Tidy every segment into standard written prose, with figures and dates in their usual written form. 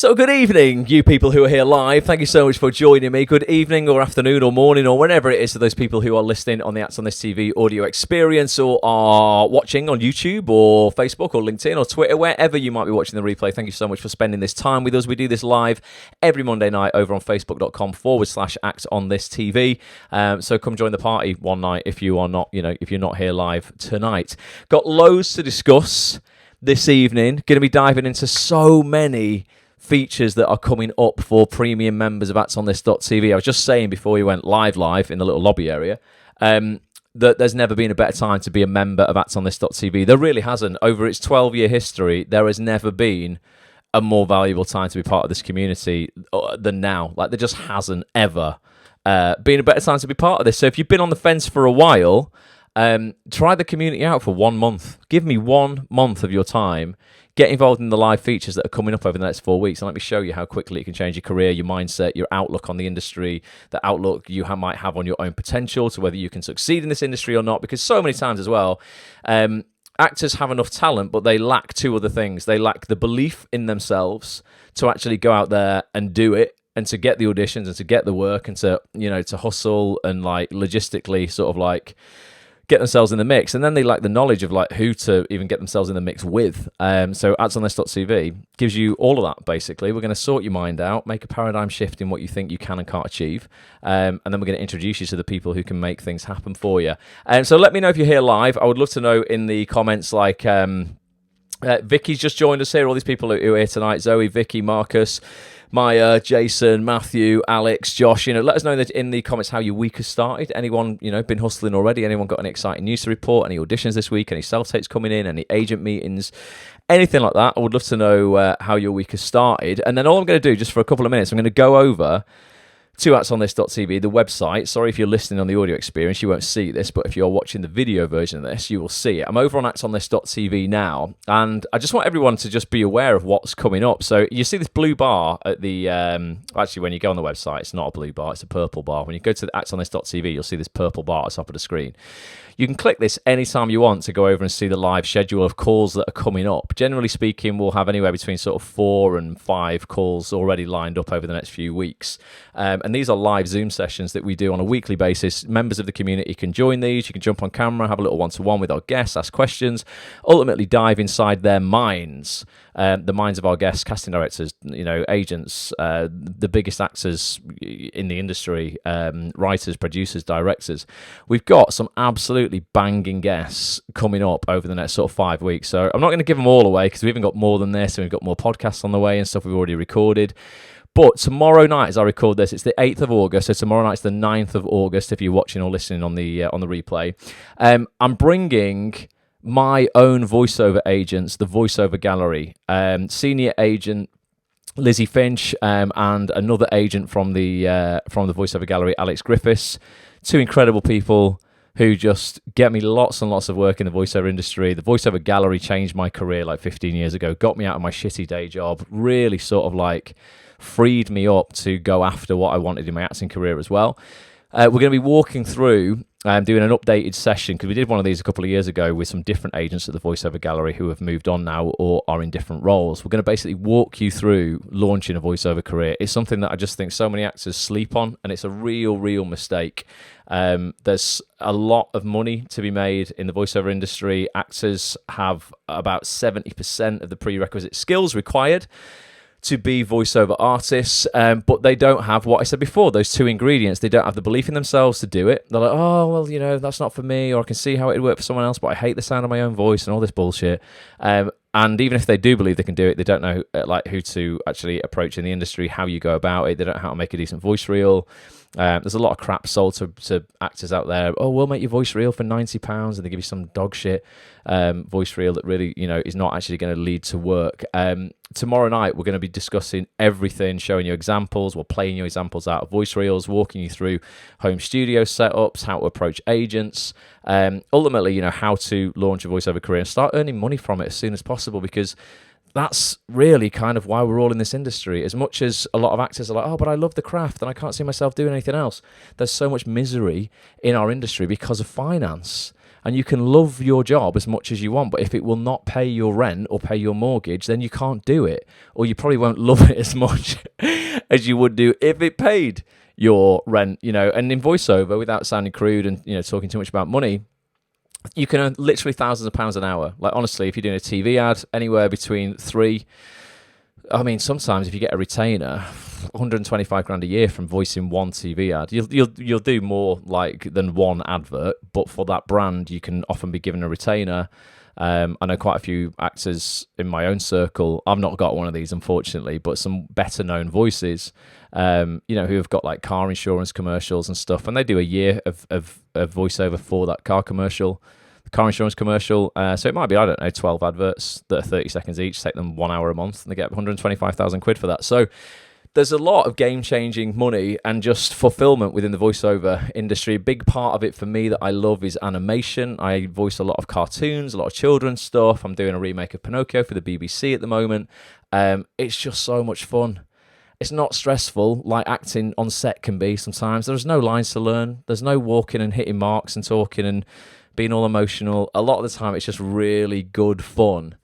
So good evening, you people who are here live. Thank you so much for joining me. Good evening or afternoon or morning or whenever it is to those people who are listening on the Acts on This TV audio experience or are watching on YouTube or Facebook or LinkedIn or Twitter, wherever you might be watching the replay. Thank you so much for spending this time with us. We do this live every Monday night over on facebook.com/Acts on This TV. So come join the party one night if you are not, if you're not here live tonight. Got loads to discuss this evening. Going to be diving into so many features that are coming up for premium members of actsonthis.tv. I was just saying before we went live in the little lobby area that there's never been a better time to be a member of actsonthis.tv. There really hasn't. Over its 12-year history, there has never been a more valuable time to be part of this community than now. Like, there just hasn't ever been a better time to be part of this. So if you've been on the fence for a while, try the community out for 1 month. Give me 1 month of your time. Get involved in the live features that are coming up over the next 4 weeks, and let me show you how quickly it can change your career, your mindset, your outlook on the industry, the outlook you might have on your own potential, to whether you can succeed in this industry or not. Because so many times as well, actors have enough talent, but they lack two other things. They lack the belief in themselves to actually go out there and do it, and to get the auditions and to get the work, and to to hustle and like logistically sort of like get themselves in the mix. And then they lack the knowledge of like who to even get themselves in the mix with. So actsonthis.tv gives you all of that, basically. We're going to sort your mind out, make a paradigm shift in what you think you can and can't achieve. And then we're going to introduce you to the people who can make things happen for you. So let me know if you're here live. I would love to know in the comments, like Vicky's just joined us here. All these people who are here tonight: Zoe, Vicky, Marcus, Maya, Jason, Matthew, Alex, Josh. Let us know in the comments how your week has started. Anyone, been hustling already? Anyone got any exciting news to report? Any auditions this week? Any self-tapes coming in? Any agent meetings? Anything like that? I would love to know how your week has started. And then all I'm going to do, just for a couple of minutes, I'm going to go over to actsonthis.tv, the website. Sorry if you're listening on the audio experience, you won't see this, but if you're watching the video version of this, you will see it. I'm over on actsonthis.tv now, and I just want everyone to just be aware of what's coming up. So you see this blue bar at the, actually when you go on the website, it's not a blue bar, it's a purple bar. When you go to actsonthis.tv, you'll see this purple bar at the top of the screen. You can click this anytime you want to go over and see the live schedule of calls that are coming up. Generally speaking, we'll have anywhere between sort of 4 and 5 calls already lined up over the next few weeks. And these are live Zoom sessions that we do on a weekly basis. Members of the community can join these. You can jump on camera, have a little one-to-one with our guests, ask questions, ultimately dive inside their minds, the minds of our guests, casting directors, agents, the biggest actors in the industry, writers, producers, directors. We've got some absolutely banging guests coming up over the next sort of 5 weeks. So I'm not going to give them all away because we haven't got more than this, and we've got more podcasts on the way and stuff we've already recorded. But tomorrow night, as I record this, it's the 8th of August. So tomorrow night's the 9th of August if you're watching or listening on the replay. I'm bringing my own voiceover agents, the Voiceover Gallery, senior agent Lizzie Finch, and another agent from the Voiceover Gallery, Alex Griffiths. Two incredible people who just get me lots and lots of work in the voiceover industry. The Voiceover Gallery changed my career like 15 years ago, got me out of my shitty day job, really sort of like freed me up to go after what I wanted in my acting career as well. We're going to be walking through doing an updated session, because we did one of these a couple of years ago with some different agents at the Voiceover Gallery who have moved on now or are in different roles. We're going to basically walk you through launching a voiceover career. It's something that I just think so many actors sleep on, and it's a real mistake. There's a lot of money to be made in the voiceover industry. Actors have about 70% of the prerequisite skills required to be voiceover artists, but they don't have what I said before, those two ingredients. They don't have the belief in themselves to do it. They're like, oh, well, that's not for me, or I can see how it would work for someone else, but I hate the sound of my own voice and all this bullshit. And even if they do believe they can do it, they don't know who to actually approach in the industry, how you go about it. They don't know how to make a decent voice reel. There's a lot of crap sold to actors out there. Oh, we'll make your voice reel for £90, and they give you some dog shit voice reel that really, is not actually going to lead to work. Tomorrow night, we're going to be discussing everything, showing you examples. We're playing you examples out of voice reels, walking you through home studio setups, how to approach agents, ultimately, how to launch a voiceover career and start earning money from it as soon as possible, because that's really kind of why we're all in this industry. As much as a lot of actors are like, oh, but I love the craft and I can't see myself doing anything else, there's so much misery in our industry because of finance. And you can love your job as much as you want, but if it will not pay your rent or pay your mortgage, then you can't do it. Or you probably won't love it as much as you would do if it paid your rent, And in voiceover, without sounding crude and, talking too much about money, you can earn literally thousands of pounds an hour. Like, honestly, if you're doing a TV ad, anywhere between sometimes if you get a retainer, 125 grand a year from voicing one TV ad, you'll do more than one advert. But for that brand, you can often be given a retainer. I know quite a few actors in my own circle. I've not got one of these, unfortunately, but some better known voices, who have got car insurance commercials and stuff, and they do a year of voiceover for that car insurance commercial. So it might be, 12 adverts that are 30 seconds each, take them 1 hour a month, and they get 125,000 quid for that. So there's a lot of game-changing money and just fulfillment within the voiceover industry. A big part of it for me that I love is animation. I voice a lot of cartoons, a lot of children's stuff. I'm doing a remake of Pinocchio for the BBC at the moment. It's just so much fun. It's not stressful like acting on set can be sometimes. There's no lines to learn. There's no walking and hitting marks and talking and being all emotional. A lot of the time, it's just really good fun.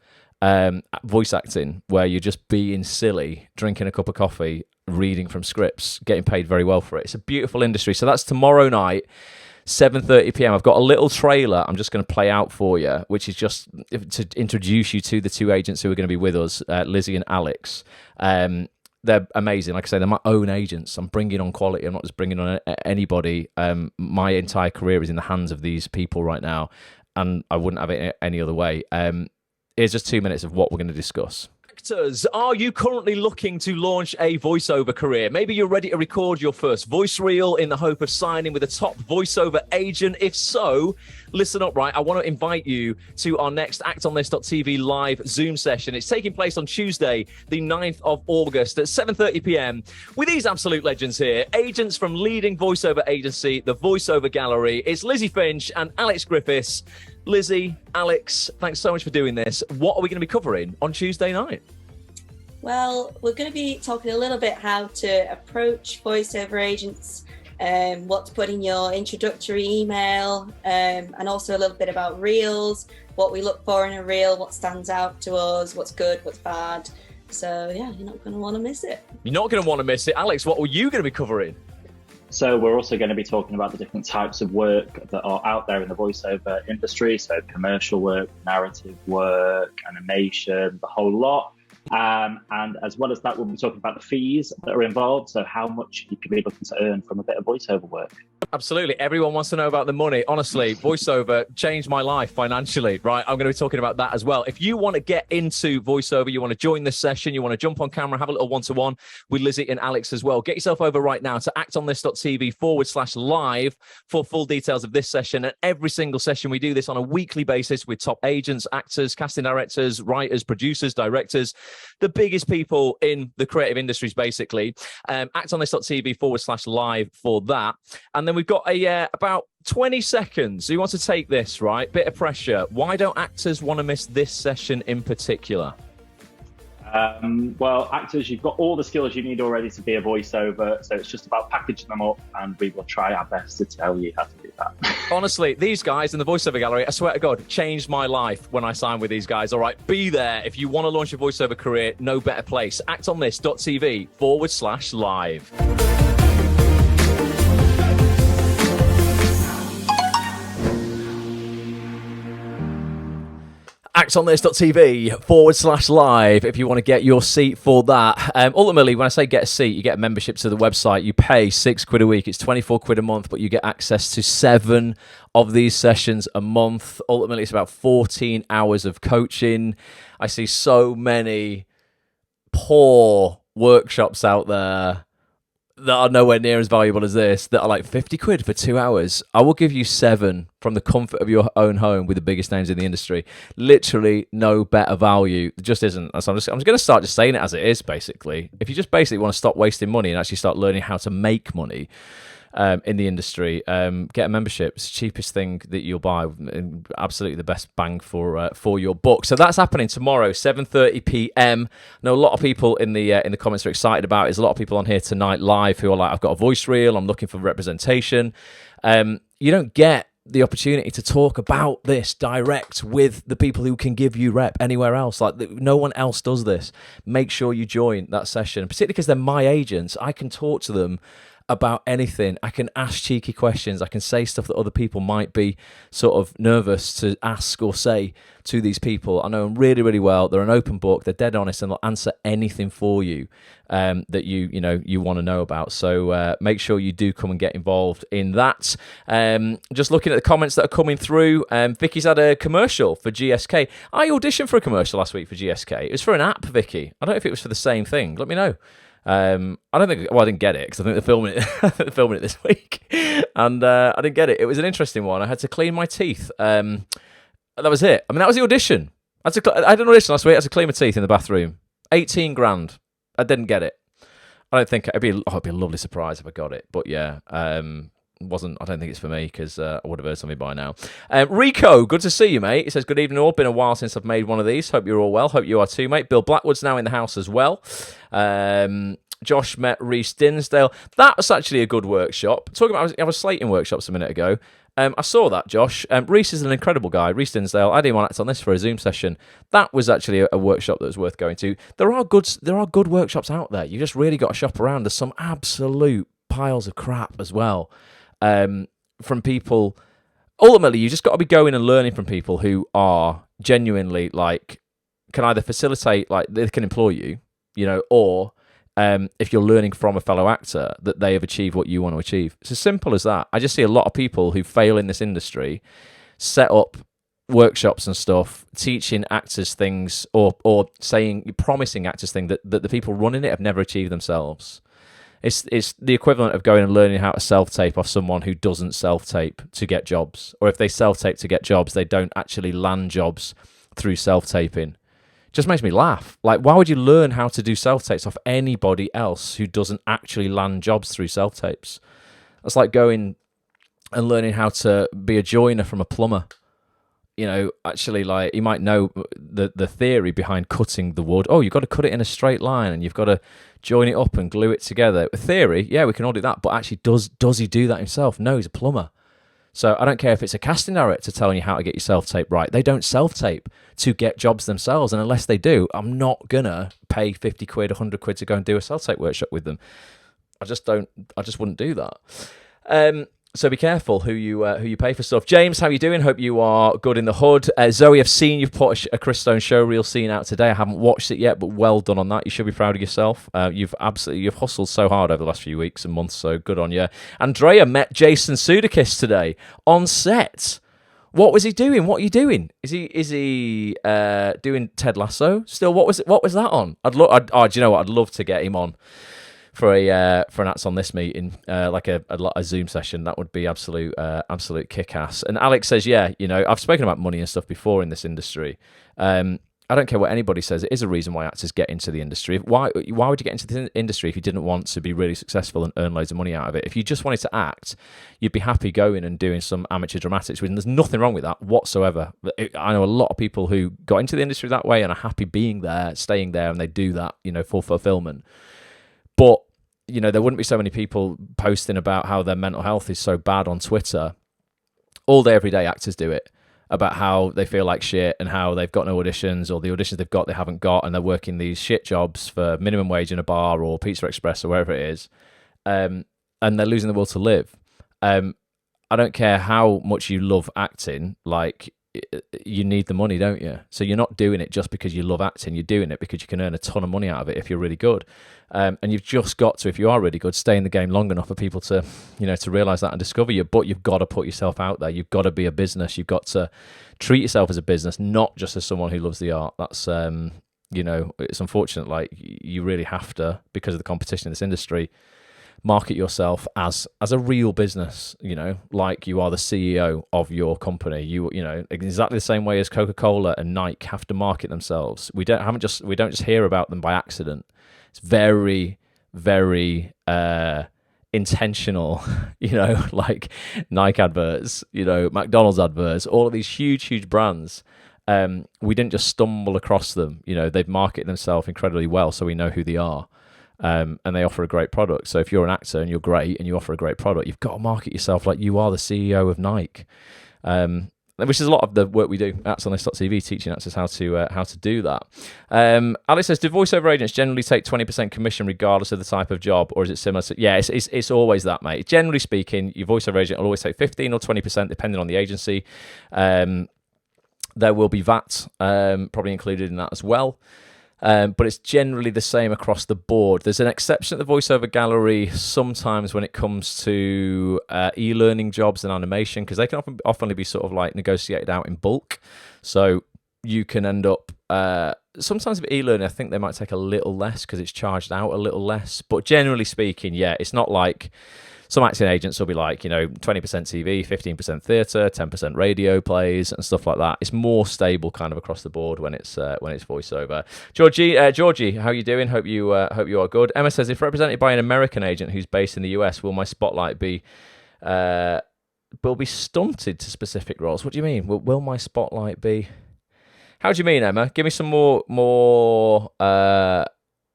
Voice acting, where you're just being silly, drinking a cup of coffee, reading from scripts, getting paid very well for it. It's a beautiful industry. So that's tomorrow night, 7:30 p.m. I've got a little trailer I'm just going to play out for you, which is just to introduce you to the two agents who are going to be with us, Lizzie and Alex. They're amazing. Like I say, they're my own agents. I'm bringing on quality. I'm not just bringing on anybody. My entire career is in the hands of these people right now, and I wouldn't have it any other way. Here's just 2 minutes of what we're going to discuss. Actors, are you currently looking to launch a voiceover career? Maybe you're ready to record your first voice reel in the hope of signing with a top voiceover agent. If so, listen up, right? I want to invite you to our next actonthis.tv live Zoom session. It's taking place on Tuesday, the 9th of August at 7:30 p.m. with these absolute legends here, agents from leading voiceover agency, the Voiceover Gallery. It's Lizzie Finch and Alex Griffiths. Lizzie, Alex, thanks so much for doing this. What are we going to be covering on Tuesday night? Well, we're going to be talking a little bit how to approach voiceover agents, what to put in your introductory email, and also a little bit about reels, what we look for in a reel, what stands out to us, what's good, what's bad. So, yeah, you're not going to want to miss it. You're not going to want to miss it. Alex, what were you going to be covering? So we're also going to be talking about the different types of work that are out there in the voiceover industry. So commercial work, narrative work, animation, the whole lot. And as well as that, we'll be talking about the fees that are involved. So how much you could be looking to earn from a bit of voiceover work. Absolutely. Everyone wants to know about the money. Honestly, voiceover changed my life financially, right? I'm going to be talking about that as well. If you want to get into voiceover, you want to join this session, you want to jump on camera, have a little one-to-one with Lizzie and Alex as well, get yourself over right now to actonthis.tv/live for full details of this session. And every single session, we do this on a weekly basis with top agents, actors, casting directors, writers, producers, directors, the biggest people in the creative industries, basically. Actonthis.tv/live for that. And then we've got about 20 seconds. So you want to take this, right? Bit of pressure. Why don't actors want to miss this session in particular? Well, actors, you've got all the skills you need already to be a voiceover. So it's just about packaging them up, and we will try our best to tell you how to do that. Honestly, these guys in the Voiceover Gallery, I swear to God, changed my life when I signed with these guys. All right, be there. If you want to launch a voiceover career, no better place. actonthis.tv/live. actonthis.tv/live if you want to get your seat for that. Ultimately, when I say get a seat, you get a membership to the website. You pay £6 a week. It's 24 quid a month, but you get access to 7 of these sessions a month. Ultimately, it's about 14 hours of coaching. I see so many poor workshops out there that are nowhere near as valuable as this, that are like 50 quid for 2 hours. I will give you 7 from the comfort of your own home with the biggest names in the industry. Literally no better value. It just isn't. So I'm going to start just saying it as it is, basically. If you just basically want to stop wasting money and actually start learning how to make money in the industry, get a membership. It's the cheapest thing that you'll buy, and absolutely the best bang for your buck. So that's happening tomorrow, 7:30 p.m. I know a lot of people in the comments are excited about it. There's a lot of people on here tonight live who are like, I've got a voice reel, I'm looking for representation. You don't get the opportunity to talk about this direct with the people who can give you rep anywhere else. Like, no one else does this. Make sure you join that session, particularly because they're my agents. I can talk to them about anything. I can ask cheeky questions. I can say stuff that other people might be sort of nervous to ask or say to these people. I know them really, really well. They're an open book. They're dead honest, and they'll answer anything for you that you want to know about. So make sure you do come and get involved in that. Just looking at the comments that are coming through, Vicky's had a commercial for GSK. I auditioned for a commercial last week for GSK. It was for an app, Vicky. I don't know if it was for the same thing. Let me know. I don't think. Well, I didn't get it because I think they're filming it. They're filming it this week, and I didn't get it. It was an interesting one. I had to clean my teeth. That was it. I mean, that was the audition. I had an audition last week. I had to clean my teeth in the bathroom. 18 grand. I didn't get it. I don't think it'd be a lovely surprise if I got it. But yeah, wasn't. I don't think it's for me because I would have heard something by now. Rico, good to see you, mate. He says, good evening all. Been a while since I've made one of these. Hope you're all well. Hope you are too, mate. Bill Blackwood's now in the house as well. Josh met Reece Dinsdale. That was actually a good workshop. Talking about, I was slating workshops a minute ago. I saw that, Josh. Reece is an incredible guy. Reece Dinsdale. I didn't want to act on this for a Zoom session. That was actually a workshop that was worth going to. There are good workshops out there. You just really got to shop around. There's some absolute piles of crap as well. From people. Ultimately, you just got to be going and learning from people who are genuinely like can either facilitate, like they can employ you, or if you're learning from a fellow actor that they have achieved what you want to achieve. It's as simple as that. I just see a lot of people who fail in this industry set up workshops and stuff, teaching actors things or promising actors things that the people running it have never achieved themselves. It's the equivalent of going and learning how to self-tape off someone who doesn't self-tape to get jobs. Or if they self-tape to get jobs, they don't actually land jobs through self-taping. Just makes me laugh. Like, why would you learn how to do self-tapes off anybody else who doesn't actually land jobs through self-tapes? That's like going and learning how to be a joiner from a plumber. Actually, like, you might know the theory behind cutting the wood. Oh, you've got to cut it in a straight line and you've got to join it up and glue it together. Theory, yeah, we can all do that. But actually, does he do that himself? No, he's a plumber. So I don't care if it's a casting director telling you how to get your self-tape right. They don't self-tape to get jobs themselves. And unless they do, I'm not going to pay 50 quid, 100 quid to go and do a self-tape workshop with them. I just wouldn't do that. So be careful who you pay for stuff. James, how you doing? Hope you are good in the hood. Zoe, I've seen you've put a Chris Stone showreel scene out today. I haven't watched it yet, but well done on that. You should be proud of yourself. You've hustled so hard over the last few weeks and months, so good on you. Andrea met Jason Sudeikis today on set. What was he doing? What are you doing? Is he doing Ted Lasso still? What was that on? Do you know what? I'd love to get him on for an Acts on This meeting, like a Zoom session. That would be absolute kick-ass. And Alex says, yeah, I've spoken about money and stuff before in this industry. I don't care what anybody says. It is a reason why actors get into the industry. Why would you get into the industry if you didn't want to be really successful and earn loads of money out of it? If you just wanted to act, you'd be happy going and doing some amateur dramatics. And there's nothing wrong with that whatsoever. I know a lot of people who got into the industry that way and are happy being there, staying there, and they do that, for fulfillment. But there wouldn't be so many people posting about how their mental health is so bad on Twitter. All day, every day, actors do it, about how they feel like shit and how they've got no auditions, or the auditions they've got they haven't got, and they're working these shit jobs for minimum wage in a bar or Pizza Express or wherever it is, and they're losing the will to live. I don't care how much you love acting, like, you need the money, don't you? So you're not doing it just because you love acting. You're doing it because you can earn a ton of money out of it if you're really good. And you've just got to, if you are really good, stay in the game long enough for people to, to realise that and discover you. But you've got to put yourself out there. You've got to be a business. You've got to treat yourself as a business, not just as someone who loves the art. That's, it's unfortunate. Like, you really have to, because of the competition in this industry, market yourself as a real business, like you are the CEO of your company. You exactly the same way as Coca-Cola and Nike have to market themselves. We don't just hear about them by accident. It's very, very intentional, like Nike adverts, McDonald's adverts, all of these huge brands. We didn't just stumble across them. They've marketed themselves incredibly well, so we know who they are. and they offer a great product. So if you're an actor and you're great and you offer a great product, you've got to market yourself like you are the CEO of Nike. Which is a lot of the work we do at actsonthisTV, teaching actors how to do that. Alex says, do voiceover agents generally take 20% commission regardless of the type of job, or is it similar to... Yeah, it's always that, mate. Generally speaking, your voiceover agent will always take 15 or 20%, depending on the agency. There will be VAT probably included in that as well. But it's generally the same across the board. There's an exception at the Voiceover Gallery sometimes when it comes to e-learning jobs and animation, because they can often be sort of like negotiated out in bulk. So you can end up... sometimes with e-learning, I think they might take a little less because it's charged out a little less. But generally speaking, yeah, it's not like... Some acting agents will be like, 20% TV, 15% theatre, 10% radio plays and stuff like that. It's more stable kind of across the board when it's voiceover. Georgie, how are you doing? Hope you are good. Emma says, if represented by an American agent who's based in the US, will my spotlight be stunted to specific roles? What do you mean? Will my spotlight be? How do you mean, Emma? Give me some more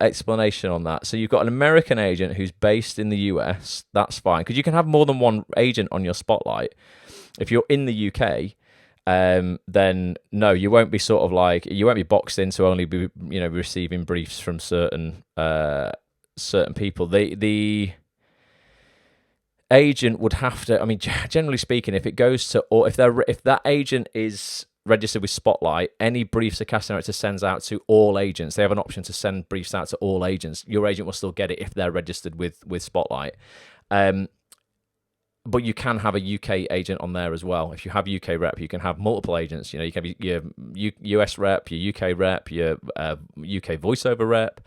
explanation on that. So you've got an American agent who's based in the US. That's fine, because you can have more than one agent on your spotlight. If you're in the UK, then no, you won't be boxed into only be receiving briefs from certain people. The agent would have to, generally speaking, if it goes to, or if that agent is registered with Spotlight, any briefs a casting director sends out to all agents, they have an option to send briefs out to all agents. Your agent will still get it if they're registered with Spotlight. But you can have a UK agent on there as well. If you have UK rep, you can have multiple agents. You can have your US rep, your UK rep, your UK voiceover rep.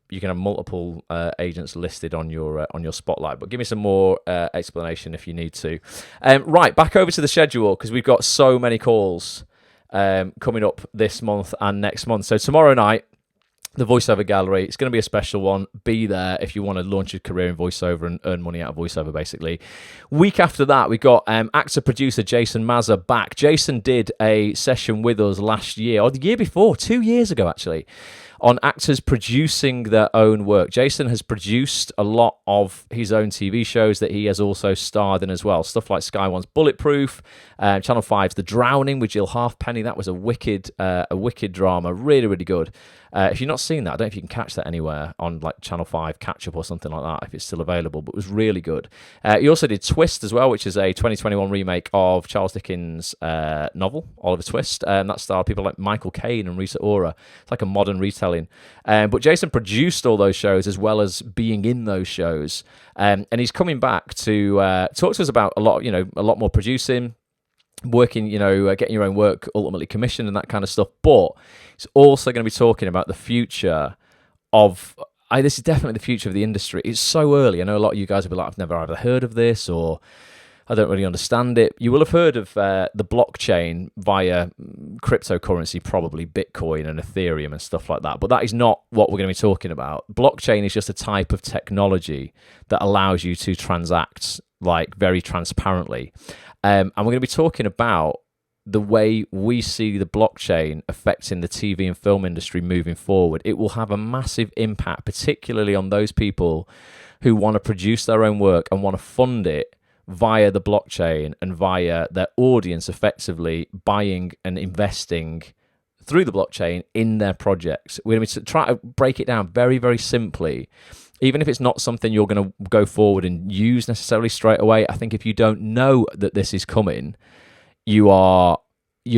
You can have multiple agents listed on your spotlight. But give me some more explanation if you need to. Right, back over to the schedule, because we've got so many calls coming up this month and next month. So tomorrow night, the Voiceover Gallery, it's going to be a special one. Be there if you want to launch a career in voiceover and earn money out of voiceover, basically. Week after that, we got actor-producer Jason Mazza back. Jason did a session with us last year, or the year before, 2 years ago, actually, on actors producing their own work. Jason has produced a lot of his own TV shows that he has also starred in as well. Stuff like Sky One's Bulletproof, Channel 5's The Drowning with Jill Halfpenny. That was a wicked drama. Really, really good. If you've not seen that, I don't know if you can catch that anywhere on like Channel 5 catch-up or something like that, if it's still available, but it was really good. He also did Twist as well, which is a 2021 remake of Charles Dickens' novel, Oliver Twist. That starred people like Michael Caine and Rita Ora. It's like a modern retelling. But Jason produced all those shows as well as being in those shows. And he's coming back to talk to us about a lot more producing, working, getting your own work ultimately commissioned and that kind of stuff. But it's also going to be talking about the future of... this is definitely the future of the industry. It's so early. I know a lot of you guys will be like, I've never either heard of this, or I don't really understand it. You will have heard of the blockchain via cryptocurrency, probably Bitcoin and Ethereum and stuff like that. But that is not what we're going to be talking about. Blockchain is just a type of technology that allows you to transact like very transparently. And we're going to be talking about the way we see the blockchain affecting the TV and film industry moving forward. It will have a massive impact, particularly on those people who want to produce their own work and want to fund it via the blockchain and via their audience effectively buying and investing through the blockchain in their projects. We're going to try to break it down very, very simply. Even if it's not something you're going to go forward and use necessarily straight away, I think if you don't know that this is coming, you're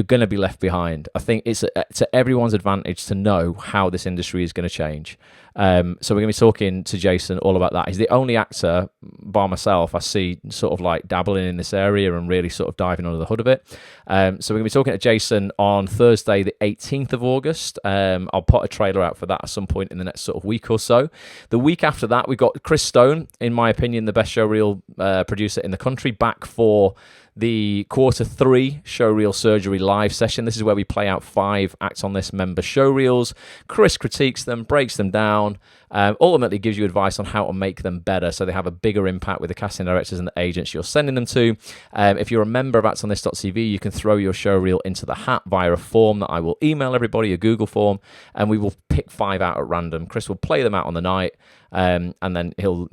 going to be left behind. I think it's to everyone's advantage to know how this industry is going to change. So we're going to be talking to Jason all about that. He's the only actor, bar myself, I see sort of like dabbling in this area and really sort of diving under the hood of it. So we're going to be talking to Jason on Thursday, the 18th of August. I'll put a trailer out for that at some point in the next sort of week or so. The week after that, we've got Chris Stone, in my opinion, the best showreel producer in the country, back for the Q3 Showreel Surgery live session. This is where we play out 5 Act on This member showreels. Chris critiques them, breaks them down, on. Ultimately gives you advice on how to make them better so they have a bigger impact with the casting directors and the agents you're sending them to. If you're a member of actsonthis.tv, you can throw your show reel into the hat via a form that I will email everybody, a Google form, and we will pick 5 out at random. Chris will play them out on the night, and then he'll,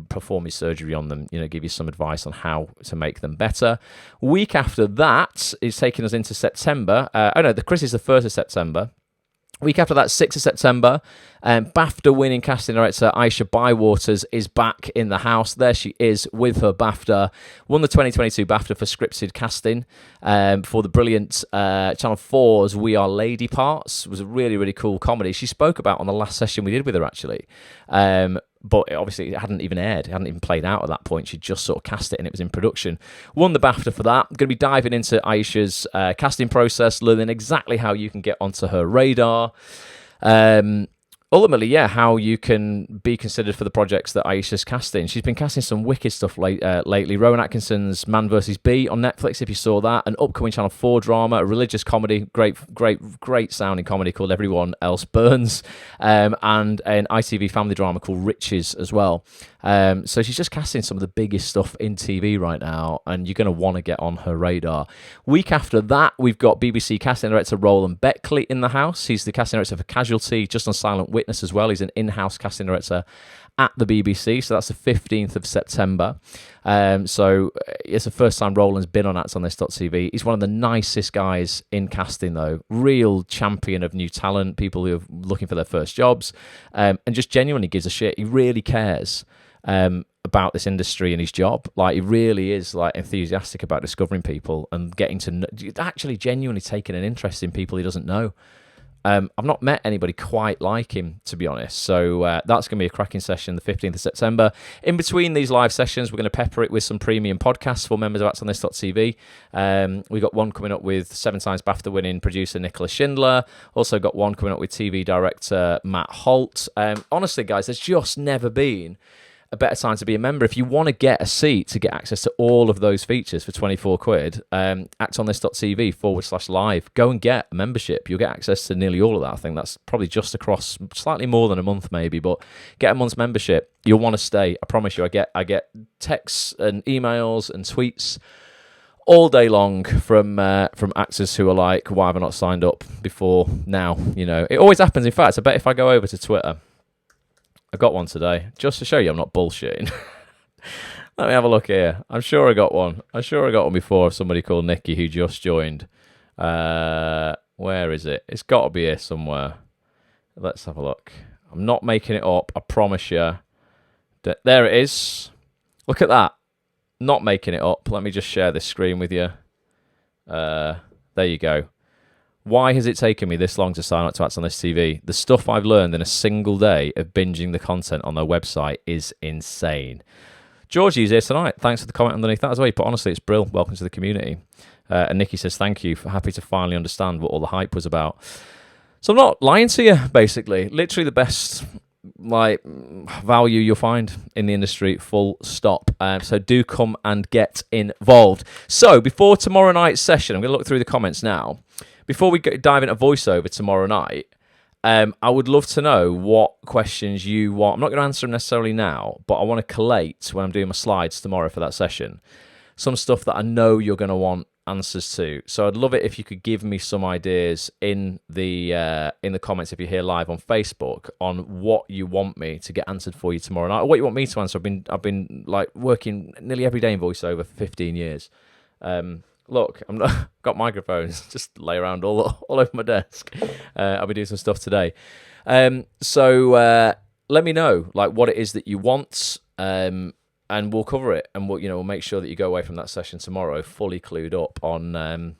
perform his surgery on them, give you some advice on how to make them better. Week after that is taking us into September. The Chris is the 1st of September. Week after that, 6th of September, BAFTA-winning casting director Aisha Bywaters is back in the house. There she is with her BAFTA. Won the 2022 BAFTA for scripted casting for the brilliant Channel 4's We Are Lady parts. It was a really, really cool comedy. She spoke about on the last session we did with her, actually. But obviously it hadn't even aired. It hadn't even played out at that point. She just sort of cast it and it was in production. Won the BAFTA for that. Going to be diving into Aisha's casting process, learning exactly how you can get onto her radar. Ultimately, how you can be considered for the projects that Aisha's casting. She's been casting some wicked stuff lately. Rowan Atkinson's Man vs. Bee on Netflix, if you saw that. An upcoming Channel 4 drama, a religious comedy, great sounding comedy called Everyone Else Burns, and an ITV family drama called Riches as well. So she's just casting some of the biggest stuff in TV right now, and you're going to want to get on her radar. Week after that, we've got BBC casting director Roland Beckley in the house. He's the casting director for Casualty, just on Silent Witness as well. He's an in-house casting director at the BBC, so that's the 15th of September. So it's the first time Roland's been on actsonthis.tv. He's one of the nicest guys in casting, though. Real champion of new talent, people who are looking for their first jobs, and just genuinely gives a shit. He really cares about this industry and his job. Like, he really is enthusiastic about discovering people and getting to know, actually genuinely taking an interest in people he doesn't know. I've not met anybody quite like him, to be honest. So that's going to be a cracking session, the 15th of September. In between these live sessions, we're going to pepper it with some premium podcasts for members of actsonthis.tv. We've got one coming up with 7 times BAFTA-winning producer Nicola Schindler. Also got one coming up with TV director Matt Holt. Honestly, guys, there's just never been a better time to be a member. If you want to get a seat to get access to all of those features for 24 quid, actonthis.tv/live. Go and get a membership. You'll get access to nearly all of that. I think that's probably just across slightly more than a month maybe, but get a month's membership. You'll want to stay. I promise you. I get texts and emails and tweets all day long from actors who are like, why have I not signed up before now? It always happens. In fact, I bet if I go over to Twitter, I got one today, just to show you I'm not bullshitting. Let me have a look here. I'm sure I got one. Before of somebody called Nikki who just joined. Where is it? It's got to be here somewhere. Let's have a look. I'm not making it up, I promise you. There it is. Look at that. Not making it up. Let me just share this screen with you. There you go. Why has it taken me this long to sign up to Acts on This TV? The stuff I've learned in a single day of binging the content on their website is insane. Georgie's here tonight. Thanks for the comment underneath that as well. But honestly, it's brilliant. Welcome to the community. And Nikki says, thank you. Happy to finally understand what all the hype was about. So I'm not lying to you, basically. Literally the best value you'll find in the industry, full stop. So do come and get involved. So before tomorrow night's session, I'm going to look through the comments now. Before we dive into voiceover tomorrow night, I would love to know what questions you want. I'm not going to answer them necessarily now, but I want to collate when I'm doing my slides tomorrow for that session some stuff that I know you're going to want answers to. So I'd love it if you could give me some ideas in the comments if you're here live on Facebook on what you want me to get answered for you tomorrow night, or what you want me to answer. I've been working nearly every day in voiceover for 15 years. Look, got microphones just lay around all over my desk. I'll be doing some stuff today. So let me know what it is that you want, and we'll cover it, and we'll make sure that you go away from that session tomorrow fully clued up on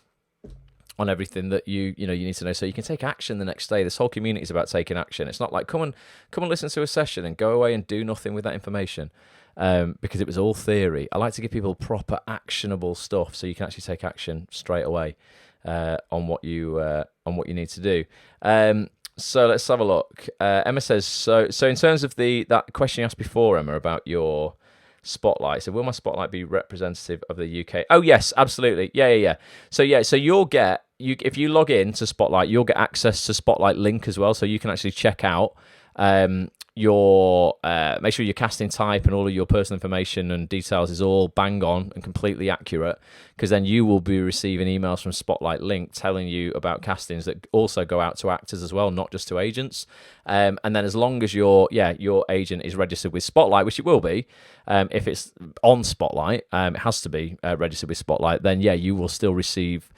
everything that you need to know, so you can take action the next day. This whole community is about taking action. It's not like come and listen to a session and go away and do nothing with that information. Because it was all theory. I like to give people proper actionable stuff so you can actually take action straight away on what you need to do. So let's have a look. Emma says, so in terms of that question you asked before, Emma, about your spotlight. So will my spotlight be representative of the UK? Oh yes, absolutely. Yeah. So you'll get if you log in to Spotlight, you'll get access to Spotlight link as well, so you can actually check out make sure your casting type and all of your personal information and details is all bang on and completely accurate, because then you will be receiving emails from Spotlight Link telling you about castings that also go out to actors as well, not just to agents. And then as long as your agent is registered with Spotlight, which it will be, if it's on Spotlight, it has to be registered with Spotlight, then you will still receive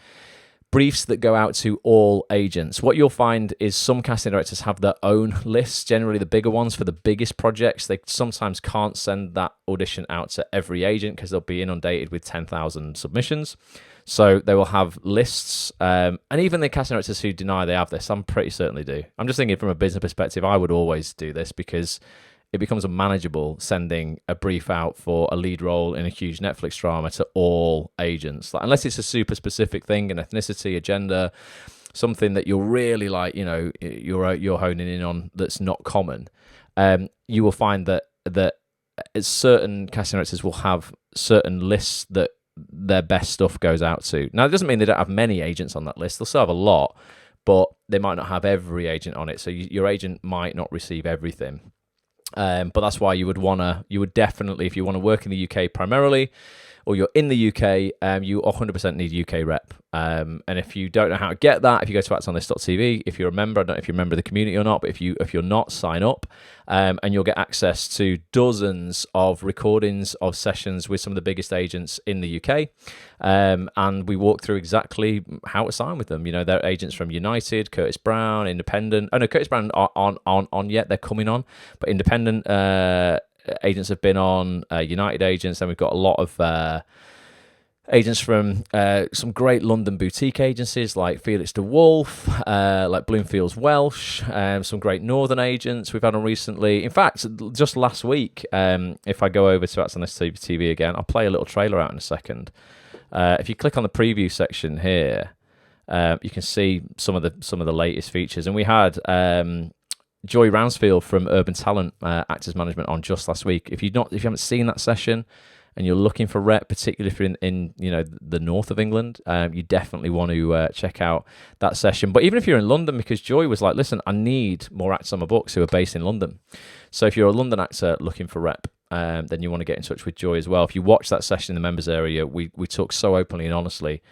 briefs that go out to all agents. What you'll find is some casting directors have their own lists, generally the bigger ones for the biggest projects. They sometimes can't send that audition out to every agent because they'll be inundated with 10,000 submissions. So they will have lists, and even the casting directors who deny they have this, I'm pretty certain they do. I'm just thinking from a business perspective, I would always do this because it becomes unmanageable sending a brief out for a lead role in a huge Netflix drama to all agents. Like, unless it's a super specific thing, an ethnicity, a gender, something that you're really you're honing in on that's not common. You will find that certain casting directors will have certain lists that their best stuff goes out to. Now, it doesn't mean they don't have many agents on that list. They'll still have a lot, but they might not have every agent on it. So your agent might not receive everything. But that's why you would definitely, if you want to work in the UK primarily, or you're in the UK, you 100% need UK rep. And if you don't know how to get that, if you go to actsonthis.tv, if you're a member, I don't know if you're a member of the community or not, but if you're not, sign up, and you'll get access to dozens of recordings of sessions with some of the biggest agents in the UK. And we walk through exactly how to sign with them. You know, they're agents from United, Curtis Brown, Independent. Oh no, Curtis Brown aren't on yet. They're coming on, but Independent agents have been on, United agents, and we've got a lot of agents from some great London boutique agencies like Felix de Wolf, like Bloomfields Welsh, some great Northern agents we've had on recently. In fact, just last week, if I go over to Acts on this TV again, I'll play a little trailer out in a second. If you click on the preview section here, you can see some of the latest features, and we had Joy Ransfield from Urban Talent Actors Management on just last week. If you haven't seen that session and you're looking for rep, particularly if you're in the north of England, you definitely want to check out that session. But even if you're in London, because Joy was like, listen, I need more actors on my books who are based in London. So if you're a London actor looking for rep, then you want to get in touch with Joy as well. If you watch that session in the members area, we talk so openly and honestly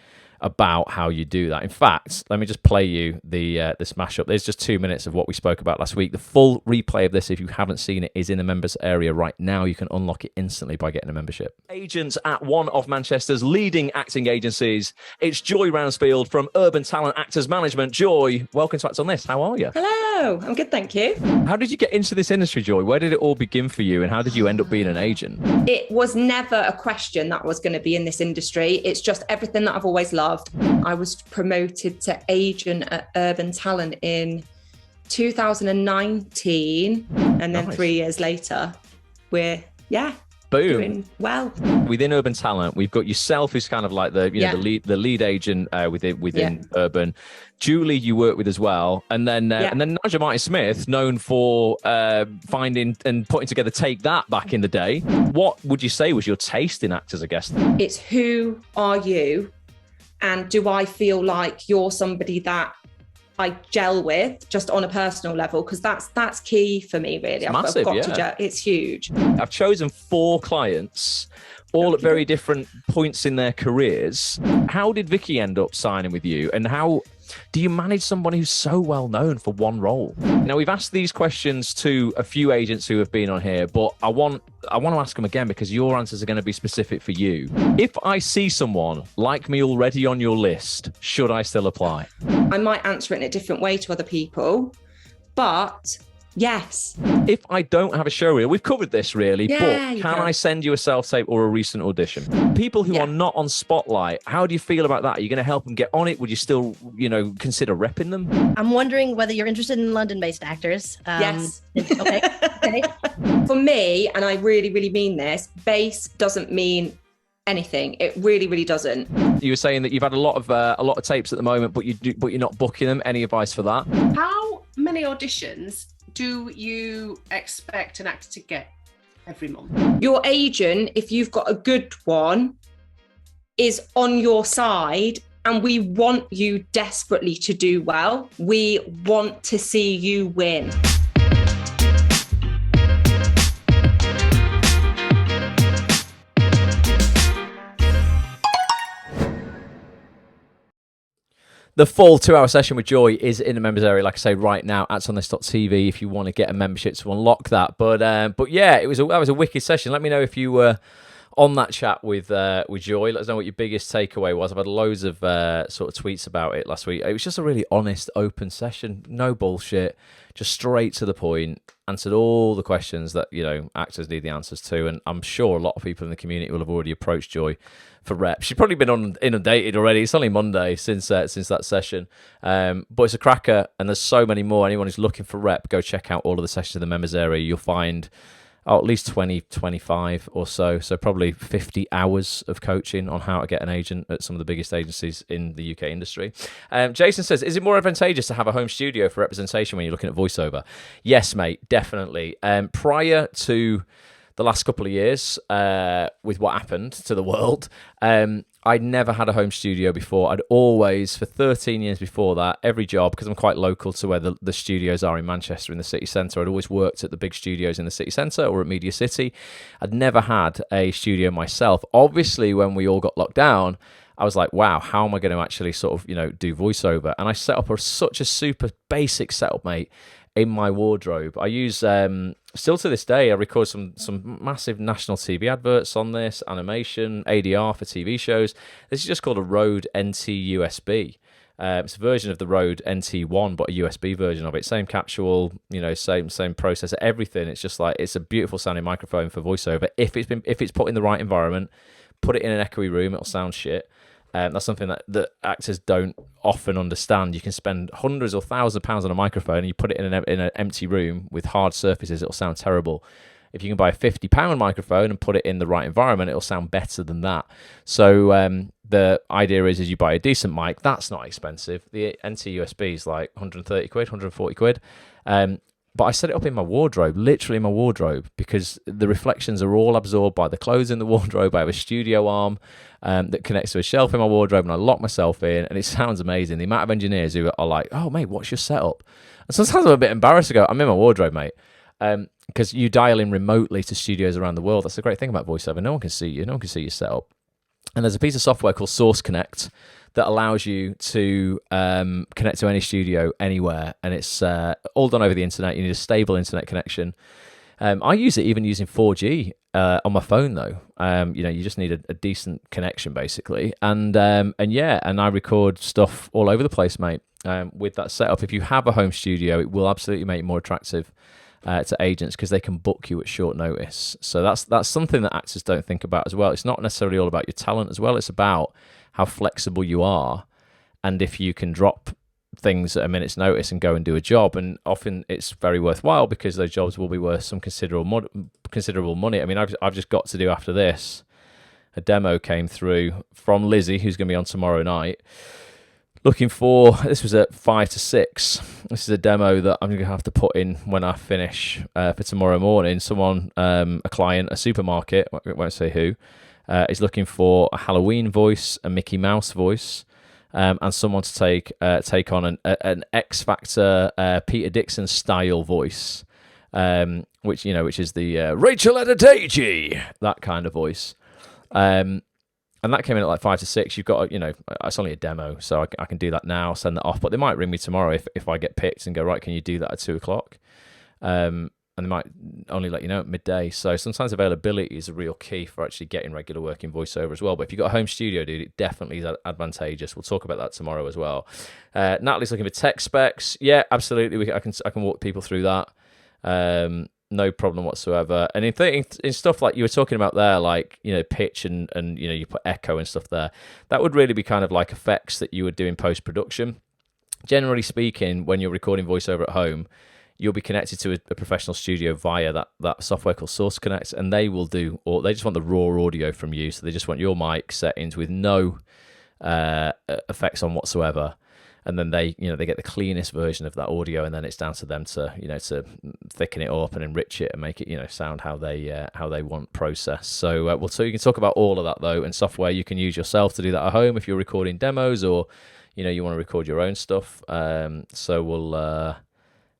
about how you do that. In fact, let me just play you the smash up. There's just 2 minutes of what we spoke about last week. The full replay of this, if you haven't seen it, is in the members area right now. You can unlock it instantly by getting a membership. Agents at one of Manchester's leading acting agencies. It's Joy Ransfield from Urban Talent Actors Management. Joy, welcome to Acts on This. How are you? Hello, I'm good, thank you. How did you get into this industry, Joy? Where did it all begin for you, and how did you end up being an agent? It was never a question that I was going to be in this industry. It's just everything that I've always loved. I was promoted to agent at Urban Talent in 2019, and then 3 years later, we're doing well. Within Urban Talent, we've got yourself, who's kind of like the lead agent within Urban. Julie, you work with as well, and then Nigel Martin Smith, known for finding and putting together Take That back in the day. What would you say was your taste in actors, I guess? It's who are you, and do I feel like you're somebody that I gel with just on a personal level? Because that's key for me, really. It's massive, I've got to gel. It's huge. I've chosen 4 clients, all at very different points in their careers. How did Vicky end up signing with you, and how do you manage someone who's so well known for one role? Now, we've asked these questions to a few agents who have been on here, but I want to ask them again because your answers are going to be specific for you. If I see someone like me already on your list, should I still apply? I might answer it in a different way to other people, but yes. If I don't have a show reel, we've covered this really, but can I send you a self-tape or a recent audition? People who are not on Spotlight, how do you feel about that? Are you going to help them get on it? Would you still, consider repping them? I'm wondering whether you're interested in London-based actors. Yes. Okay. For me, and I really, really mean this, base doesn't mean anything. It really, really doesn't. You were saying that you've had a lot of tapes at the moment, but you're not booking them. Any advice for that? How many auditions do you expect an actor to get every month? Your agent, if you've got a good one, is on your side, and we want you desperately to do well. We want to see you win. The full 2-hour session with Joy is in the members area, like I say, right now at actsonthis.tv if you want to get a membership to unlock that. But yeah, that was a wicked session. Let me know if you were on that chat with Joy. Let us know what your biggest takeaway was. I've had loads of sort of tweets about it last week. It was just a really honest, open session. No bullshit. Just straight to the point. Answered all the questions that, actors need the answers to. And I'm sure a lot of people in the community will have already approached Joy for rep. She's probably been inundated already. It's only Monday since that session. But it's a cracker, and there's so many more. Anyone who's looking for rep, go check out all of the sessions in the members area. You'll find at least 20, 25 or so. So probably 50 hours of coaching on how to get an agent at some of the biggest agencies in the UK industry. Jason says, is it more advantageous to have a home studio for representation when you're looking at voiceover? Yes, mate, definitely. Prior to the last couple of years, with what happened to the world, I'd never had a home studio before. I'd always, for 13 years before that, every job, because I'm quite local to where the studios are in Manchester in the city centre, I'd always worked at the big studios in the city centre or at Media City. I'd never had a studio myself. Obviously, when we all got locked down, I was like, wow, how am I going to actually sort of, do voiceover? And I set up such a super basic setup, mate, in my wardrobe. I use, still to this day, I record some massive national TV adverts on this, animation, ADR for TV shows. This is just called a Rode NT USB. It's a version of the Rode NT1, but a USB version of it. Same capsule, same processor, everything. It's just like, it's a beautiful sounding microphone for voiceover. If it's put in the right environment, put it in an echoey room, it'll sound shit. That's something that actors don't often understand. You can spend hundreds or £1,000s on a microphone, and you put it in an empty room with hard surfaces, it'll sound terrible. If you can buy a £50 microphone and put it in the right environment, it'll sound better than that. So the idea is you buy a decent mic. That's not expensive. The NT USB is like 130 quid, 140 quid. But I set it up in my wardrobe, literally in my wardrobe, because the reflections are all absorbed by the clothes in the wardrobe. I have a studio arm that connects to a shelf in my wardrobe, and I lock myself in, and it sounds amazing. The amount of engineers who are like, oh, mate, what's your setup? And sometimes I'm a bit embarrassed to go, I'm in my wardrobe, mate. Because you dial in remotely to studios around the world. That's the great thing about voiceover. No one can see you. No one can see your setup. And there's a piece of software called Source Connect that allows you to connect to any studio anywhere, and it's all done over the internet. You need a stable internet connection. I use it even using 4G on my phone, though. You just need a decent connection, basically. And I record stuff all over the place, mate. With that setup, if you have a home studio, it will absolutely make it more attractive to agents, because they can book you at short notice. So that's something that actors don't think about as well. It's not necessarily all about your talent as well. It's about how flexible you are, and if you can drop things at a minute's notice and go and do a job. And often it's very worthwhile, because those jobs will be worth some considerable money. I mean, I've just got to do, after this, a demo came through from Lizzie, who's going to be on tomorrow night, looking for, this was at 5 to 6. This is a demo that I'm going to have to put in when I finish for tomorrow morning. Someone, a client, a supermarket, I won't say who, is looking for a Halloween voice, a Mickey Mouse voice, and someone to take on an X Factor Peter Dixon style voice, which is the Rachel Adedeji, that kind of voice. And that came in at like 5 to 6. You've got, it's only a demo, so I can do that now, send that off. But they might ring me tomorrow if I get picked and go, right, can you do that at 2 o'clock? And they might only let you know at midday. So sometimes availability is a real key for actually getting regular work in voiceover as well. But if you've got a home studio, dude, it definitely is advantageous. We'll talk about that tomorrow as well. Natalie's looking for tech specs. Yeah, absolutely. I can walk people through that. No problem whatsoever. And in stuff like you were talking about there, like, pitch and you put echo and stuff there, that would really be kind of like effects that you would do in post-production. Generally speaking, when you're recording voiceover at home, you'll be connected to a professional studio via that software called Source Connect, and they just want the raw audio from you. So they just want your mic settings with no effects on whatsoever. And then they get the cleanest version of that audio, and then it's down to them to thicken it up and enrich it and make it sound how they want process. So you can talk about all of that though, and software you can use yourself to do that at home if you're recording demos, or you want to record your own stuff. So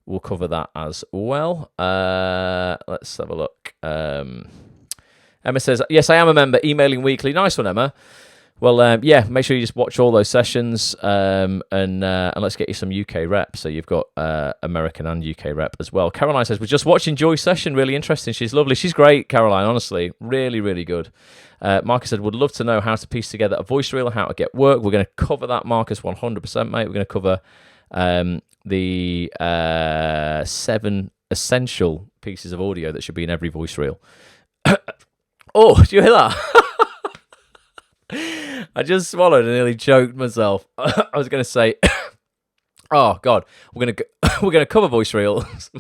we'll cover that as well. Let's have a look. Emma says, yes, I am a member, emailing weekly. Nice one, Emma. Well, yeah, make sure you just watch all those sessions, and let's get you some UK rep. So you've got American and UK rep as well. Caroline says, we're just watching Joy's session. Really interesting. She's lovely. She's great, Caroline, honestly. Really, really good. Marcus said, would love to know how to piece together a voice reel, how to get work. We're going to cover that, Marcus, 100%, mate. We're going to cover the 7 essential pieces of audio that should be in every voice reel. Oh, do you hear that? I just swallowed and nearly choked myself. I was going to say, oh God, we're gonna cover voice reels,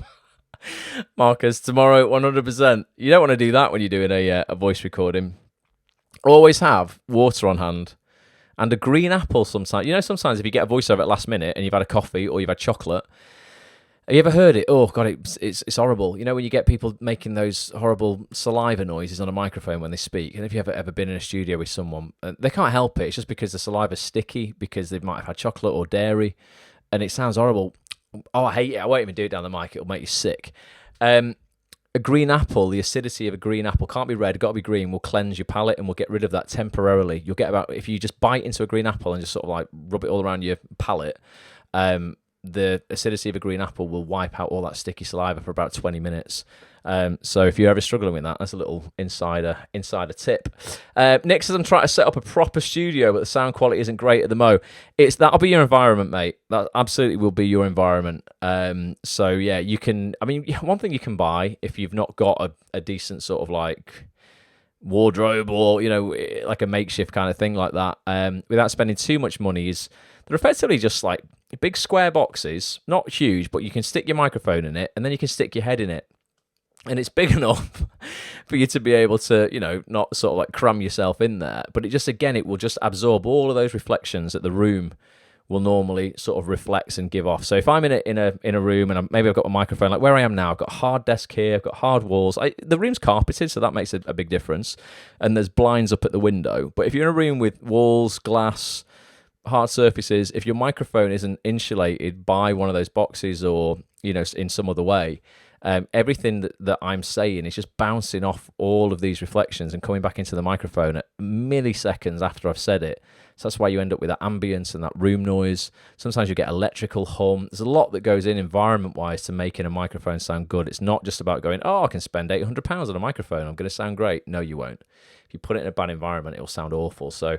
Marcus, tomorrow, 100%. You don't want to do that when you're doing a voice recording. Always have water on hand and a green apple. Sometimes, sometimes if you get a voiceover at last minute and you've had a coffee or you've had chocolate. Have you ever heard it? Oh God, it's horrible. You know when you get people making those horrible saliva noises on a microphone when they speak. And if you've ever been in a studio with someone, they can't help it. It's just because the saliva's sticky because they might have had chocolate or dairy, and it sounds horrible. Oh, I hate it. I won't even do it down the mic. It'll make you sick. A green apple, the acidity of a green apple can't be red, got to be green. Will cleanse your palate and will get rid of that temporarily. You'll get about, if you just bite into a green apple and just sort of like rub it all around your palate. The acidity of a green apple will wipe out all that sticky saliva for about 20 minutes. So if you're ever struggling with that, that's a little insider tip. Nick says, I'm trying to set up a proper studio, but the sound quality isn't great at the mo. That'll be your environment, mate. That absolutely will be your environment. So yeah, you can, one thing you can buy if you've not got a decent sort of like wardrobe or, like a makeshift kind of thing like that, without spending too much money, is they're effectively just like big square boxes, not huge, but you can stick your microphone in it and then you can stick your head in it. And it's big enough for you to be able to, not sort of like cram yourself in there. But it will just absorb all of those reflections that the room will normally sort of reflects and give off. So if I'm in a room and maybe I've got a microphone, like where I am now, I've got a hard desk here, I've got hard walls. The room's carpeted, so that makes a big difference. And there's blinds up at the window. But if you're in a room with walls, glass, hard surfaces, if your microphone isn't insulated by one of those boxes or in some other way, everything that I'm saying is just bouncing off all of these reflections and coming back into the microphone at milliseconds after I've said it. So that's why you end up with that ambience and that room noise. Sometimes you get electrical hum. There's a lot that goes in environment-wise to making a microphone sound good. It's not just about going, I can spend £800 on a microphone, I'm going to sound great. No, you won't. If you put it in a bad environment, it'll sound awful. So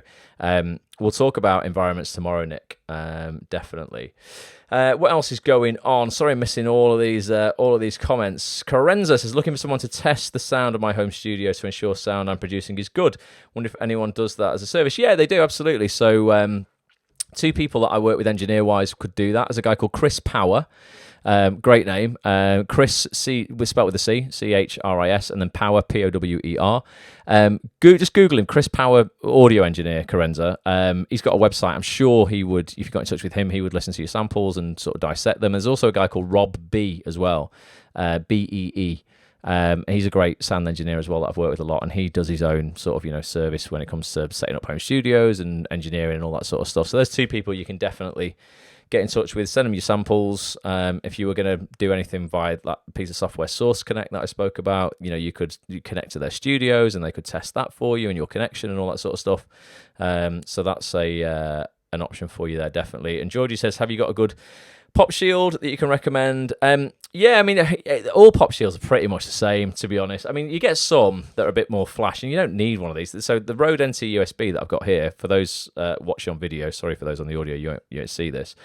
we'll talk about environments tomorrow, Nick, definitely. What else is going on? Sorry, I'm missing all of these comments. Carenza says, looking for someone to test the sound of my home studio to ensure sound I'm producing is good. Wonder if anyone does that as a service. Yeah, they do, absolutely. So 2 people that I work with engineer-wise could do that. There's a guy called Chris Power. Great name. Chris, we spelled with a C, Chris, and then Power, Power. Just Google him, Chris Power, audio engineer, Carenza. He's got a website. I'm sure he would, if you got in touch with him, he would listen to your samples and sort of dissect them. There's also a guy called Rob B as well, Bee. He's a great sound engineer as well that I've worked with a lot, and he does his own sort of service when it comes to setting up home studios and engineering and all that sort of stuff. So there's 2 people you can definitely get in touch with. Send them your samples. If you were going to do anything via that piece of software, Source Connect, that I spoke about, you connect to their studios and they could test that for you and your connection and all that sort of stuff. So that's an option for you there, definitely. And Georgie says, have you got a good pop shield that you can recommend? Yeah, all pop shields are pretty much the same, to be honest. You get some that are a bit more flash, and you don't need one of these. So the Rode NT USB that I've got here, for those watching on video, sorry for those on the audio, you won't see this.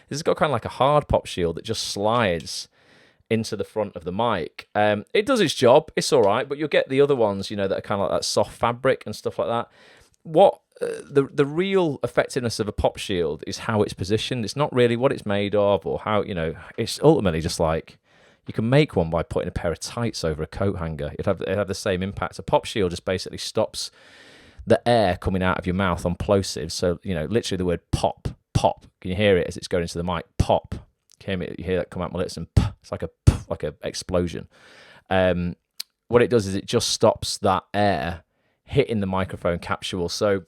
This has got kind of like a hard pop shield that just slides into the front of the mic. It does its job, it's all right, but you'll get the other ones, that are kind of like that soft fabric and stuff like that. What the real effectiveness of a pop shield is how it's positioned. It's not really what it's made of or how, it's ultimately just like, you can make one by putting a pair of tights over a coat hanger. It'd have the same impact. A pop shield just basically stops the air coming out of your mouth on plosives. So, literally the word pop. Can you hear it as it's going into the mic? Pop. You hear that come out my lips and it's like a explosion. What it does is it just stops that air hitting the microphone capsule. So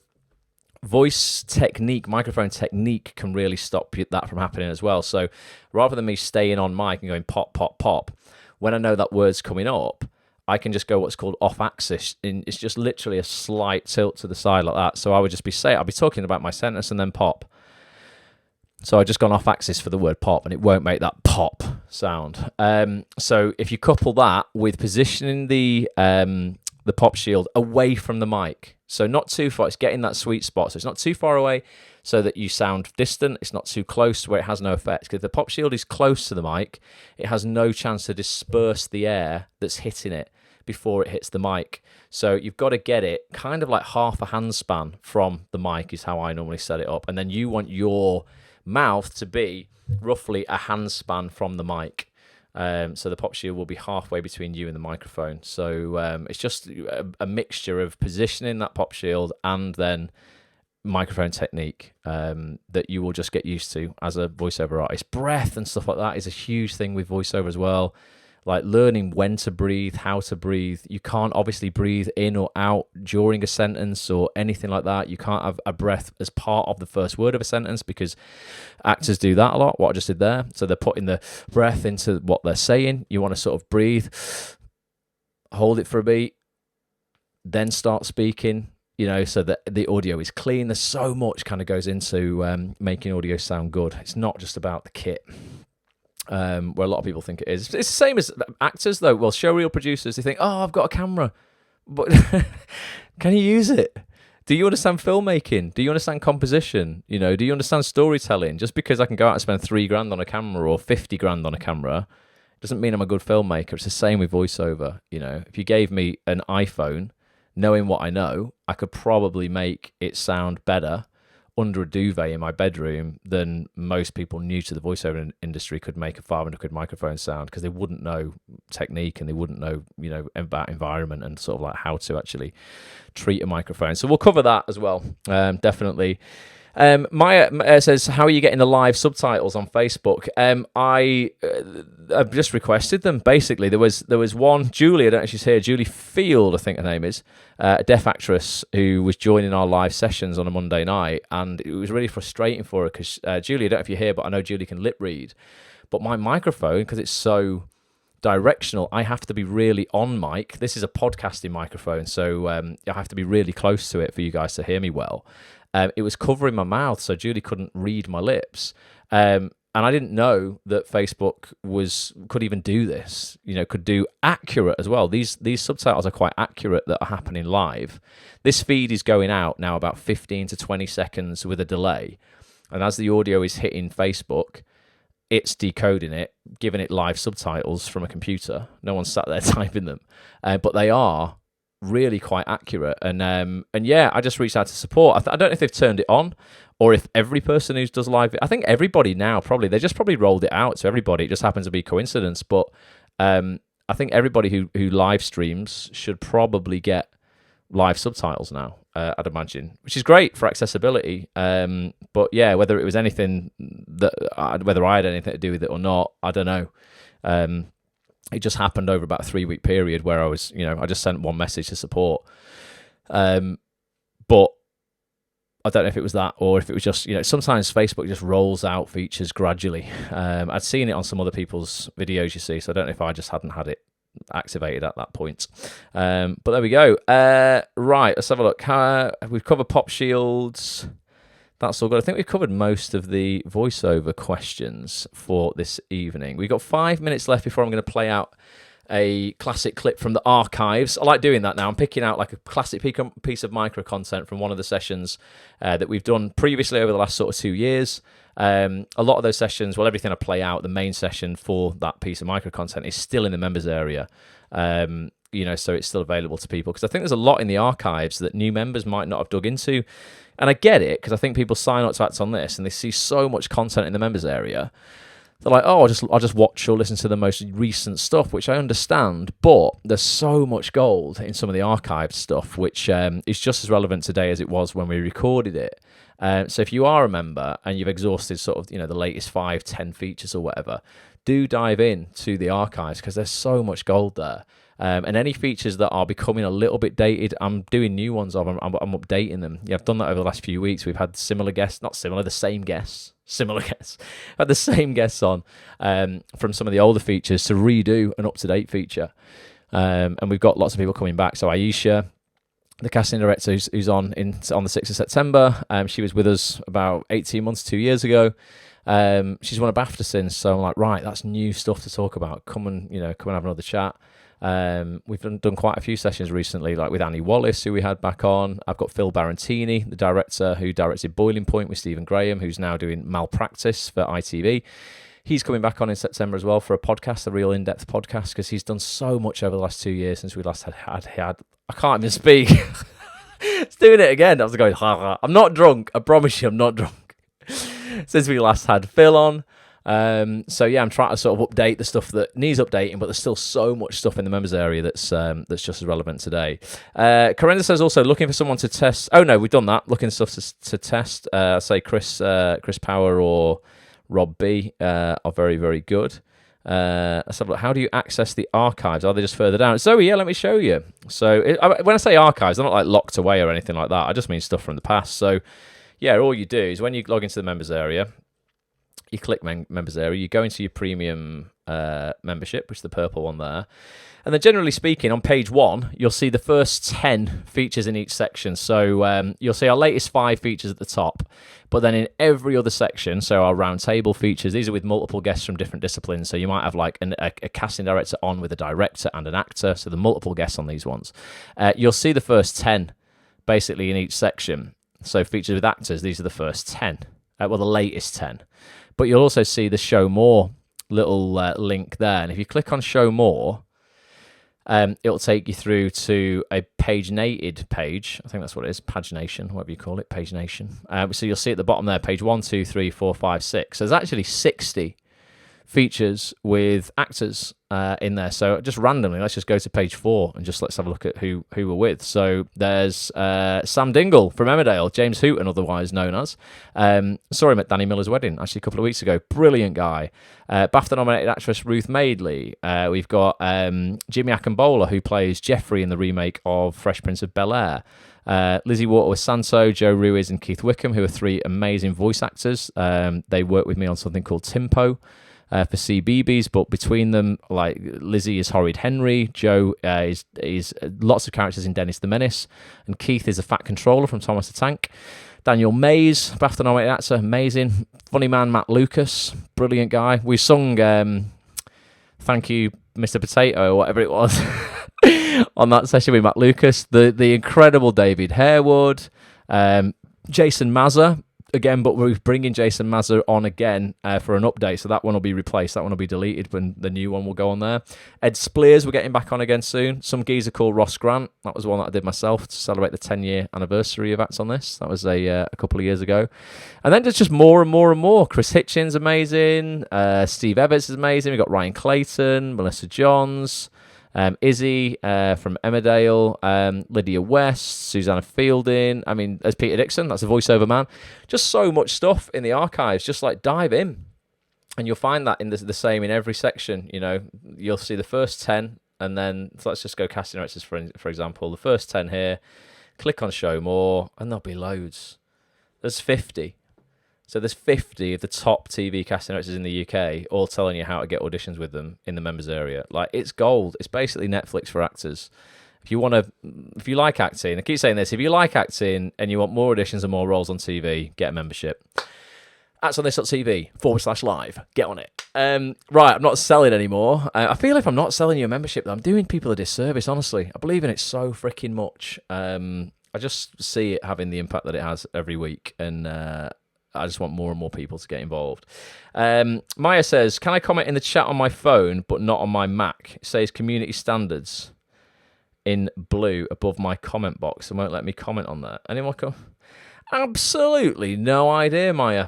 voice technique, microphone technique can really stop that from happening as well. So rather than me staying on mic and going pop, pop, pop, when I know that word's coming up, I can just go what's called off axis. It's just literally a slight tilt to the side like that. So I would just be I'll be talking about my sentence and then pop. So I've just gone off axis for the word pop, and it won't make that pop sound. So if you couple that with positioning the pop shield away from the mic, so not too far, it's getting that sweet spot. So it's not too far away so that you sound distant. It's not too close where it has no effect. Because if the pop shield is close to the mic, it has no chance to disperse the air that's hitting it before it hits the mic. So you've got to get it kind of like half a handspan from the mic is how I normally set it up. And then you want your mouth to be roughly a handspan from the mic. So the pop shield will be halfway between you and the microphone. So it's just a mixture of positioning that pop shield and then microphone technique that you will just get used to as a voiceover artist. Breath and stuff like that is a huge thing with voiceover as well. Like learning when to breathe, how to breathe. You can't obviously breathe in or out during a sentence or anything like that. You can't have a breath as part of the first word of a sentence because actors do that a lot, what I just did there. So they're putting the breath into what they're saying. You want to sort of breathe, hold it for a beat, then start speaking, so that the audio is clean. There's so much kind of goes into making audio sound good. It's not just about the kit. Where a lot of people think it is. It's the same as actors, though. Well, showreel producers, they think, oh, I've got a camera. But can you use it? Do you understand filmmaking? Do you understand composition? Do you understand storytelling? Just because I can go out and spend $3,000 on a camera or 50 grand on a camera doesn't mean I'm a good filmmaker. It's the same with voiceover. If you gave me an iPhone, knowing what I know, I could probably make it sound better under a duvet in my bedroom than most people new to the voiceover industry could make a 500 quid microphone sound, because they wouldn't know technique and they wouldn't know, about environment and sort of like how to actually treat a microphone. So we'll cover that as well, definitely. Maya says, how are you getting the live subtitles on Facebook? I've just requested them. Basically, there was one, Julie, I don't know if she's here, Julie Field, I think her name is, a deaf actress who was joining our live sessions on a Monday night, and it was really frustrating for her because, Julie, I don't know if you're here, but I know Julie can lip read, but my microphone, because it's so directional, I have to be really on mic. This is a podcasting microphone, so I have to be really close to it for you guys to hear me well. It was covering my mouth, so Julie couldn't read my lips. And I didn't know that Facebook could even do this, could do accurate as well. These subtitles are quite accurate that are happening live. This feed is going out now about 15 to 20 seconds with a delay. And as the audio is hitting Facebook, it's decoding it, giving it live subtitles from a computer. No one's sat there typing them. But they are really quite accurate, and yeah, I just reached out to support. I don't know if they've turned it on or if every person who does live, I think everybody now they just probably rolled it out to everybody. It just happens to be coincidence, but I think everybody who live streams should probably get live subtitles now, I'd imagine, which is great for accessibility. But yeah, whether it was anything whether I had anything to do with it or not, I don't know. It just happened over about a 3-week period where I was, I just sent one message to support. But I don't know if it was that or if it was just, sometimes Facebook just rolls out features gradually. I'd seen it on some other people's videos, you see, so I don't know if I just hadn't had it activated at that point. But there we go. Right, let's have a look. We've covered pop shields. That's all good. I think we've covered most of the voiceover questions for this evening. We've got 5 minutes left before I'm going to play out a classic clip from the archives. I like doing that now. I'm picking out like a classic piece of micro content from one of the sessions that we've done previously over the last sort of 2 years. A lot of those sessions, well, everything I play out, the main session for that piece of micro content is still in the members area. So it's still available to people, because I think there's a lot in the archives that new members might not have dug into. And I get it, because I think people sign up to Acts on This and they see so much content in the members area. They're like, oh, I'll just watch or listen to the most recent stuff, which I understand. But there's so much gold in some of the archived stuff, which is just as relevant today as it was when we recorded it. So if you are a member and you've exhausted sort of, the latest 5-10 features or whatever, do dive in to the archives, because there's so much gold there. And any features that are becoming a little bit dated, I'm doing new ones of them. I'm updating them. Yeah, I've done that over the last few weeks. We've had similar guests, not similar, the same guests. Similar guests. I've had the same guests on from some of the older features to redo an up-to-date feature. And we've got lots of people coming back. So Aisha, the casting director who's on the 6th of September, she was with us about 18 months, 2 years ago. She's won a BAFTA since, so I'm like, right, that's new stuff to talk about. Come and have another chat. We've done quite a few sessions recently, like with Annie Wallace, who we had back on. I've got Phil Barantini, the director who directed Boiling Point with Stephen Graham, who's now doing Malpractice for ITV. He's coming back on in September as well for a podcast, a real in-depth podcast, because he's done so much over the last 2 years since we last had I can't even speak. It's doing it again. I was going, ha, ha. I'm not drunk. I promise you I'm not drunk. Since we last had Phil on. So yeah, I'm trying to sort of update the stuff that needs updating, but there's still so much stuff in the members area that's just as relevant today. Corinda says also looking for someone to test. Oh no, we've done that. Looking for stuff to test. Say Chris Power or Rob B are very, very good. Let's have a look. How do you access the archives? Are they just further down? So yeah, let me show you. So when I say archives, they're not like locked away or anything like that. I just mean stuff from the past. So yeah, all you do is when you log into the members area, you click members area, you go into your premium membership, which is the purple one there. And then generally speaking, on page 1, you'll see the first 10 features in each section. So you'll see our latest 5 features at the top. But then in every other section, so our roundtable features, these are with multiple guests from different disciplines. So you might have like a casting director on with a director and an actor. So the multiple guests on these ones. You'll see the first 10 basically in each section. So features with actors, these are the first 10. The latest 10. But you'll also see the Show More little link there. And if you click on Show More, it'll take you through to a paginated page. I think that's what it is, pagination, whatever you call it, pagination. So you'll see at the bottom there, page 1, 2, 3, 4, 5, 6. So there's actually 60 features with actors in there. So just randomly, let's just go to page 4 and just let's have a look at who we're with. So there's Sam Dingle from Emmerdale, James Hooton, otherwise known as. Saw him at Danny Miller's wedding, actually a couple of weeks ago. Brilliant guy. BAFTA-nominated actress Ruth Madeley. We've got Jimmy Akambola, who plays Jeffrey in the remake of Fresh Prince of Bel-Air. Lizzie Waterworth-Santo, Joe Ruiz, and Keith Wickham, who are 3 amazing voice actors. They work with me on something called Timpo. For CBeebies, but between them, like Lizzie is Horrid Henry, Joe is lots of characters in Dennis the Menace, and Keith is a fat controller from Thomas the Tank. Daniel Mays, BAFTA-nominated actor, amazing. Funny man Matt Lucas, brilliant guy. We sung Thank You, Mr. Potato, or whatever it was, on that session with Matt Lucas. The incredible David Harewood, Jason Mazza, again, but we're bringing Jason Mazza on again for an update, so that one will be replaced. That one will be deleted when the new one will go on there. Ed Spleers, we're getting back on again soon. Some geezer called Ross Grant. That was one that I did myself to celebrate the 10-year anniversary of Acts on This. That was a couple of years ago. And then there's just more and more and more. Chris Hitchens, amazing. Steve Evans is amazing. We've got Ryan Clayton, Melissa Johns, Izzy from Emmerdale, Lydia West, Susanna Fielding. I mean, there's Peter Dixon, that's a voiceover man. Just so much stuff in the archives. Just like dive in, and you'll find that in the same in every section. You know, you'll see the first 10, and then so let's just go casting directors for example. The first 10 here. Click on Show More, and there'll be loads. There's 50. So there's 50 of the top TV casting directors in the UK, all telling you how to get auditions with them in the members area. Like, it's gold. It's basically Netflix for actors. If you like acting, I keep saying this, if you like acting and you want more auditions and more roles on TV, get a membership. actsonthis.tv/live. Get on it. Right, I'm not selling anymore. I feel if I'm not selling you a membership, though, I'm doing people a disservice, honestly. I believe in it so freaking much. I just see it having the impact that it has every week, and I just want more and more people to get involved. Maya says, can I comment in the chat on my phone but not on my Mac? It says community standards in blue above my comment box. It won't let me comment on that. Anyone come? Absolutely no idea, Maya.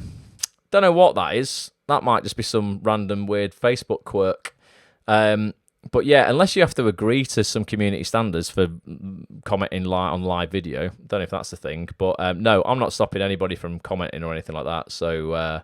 Don't know what that is. That might just be some random weird Facebook quirk. But yeah, unless you have to agree to some community standards for commenting on live video, don't know if that's the thing. But no, I'm not stopping anybody from commenting or anything like that. So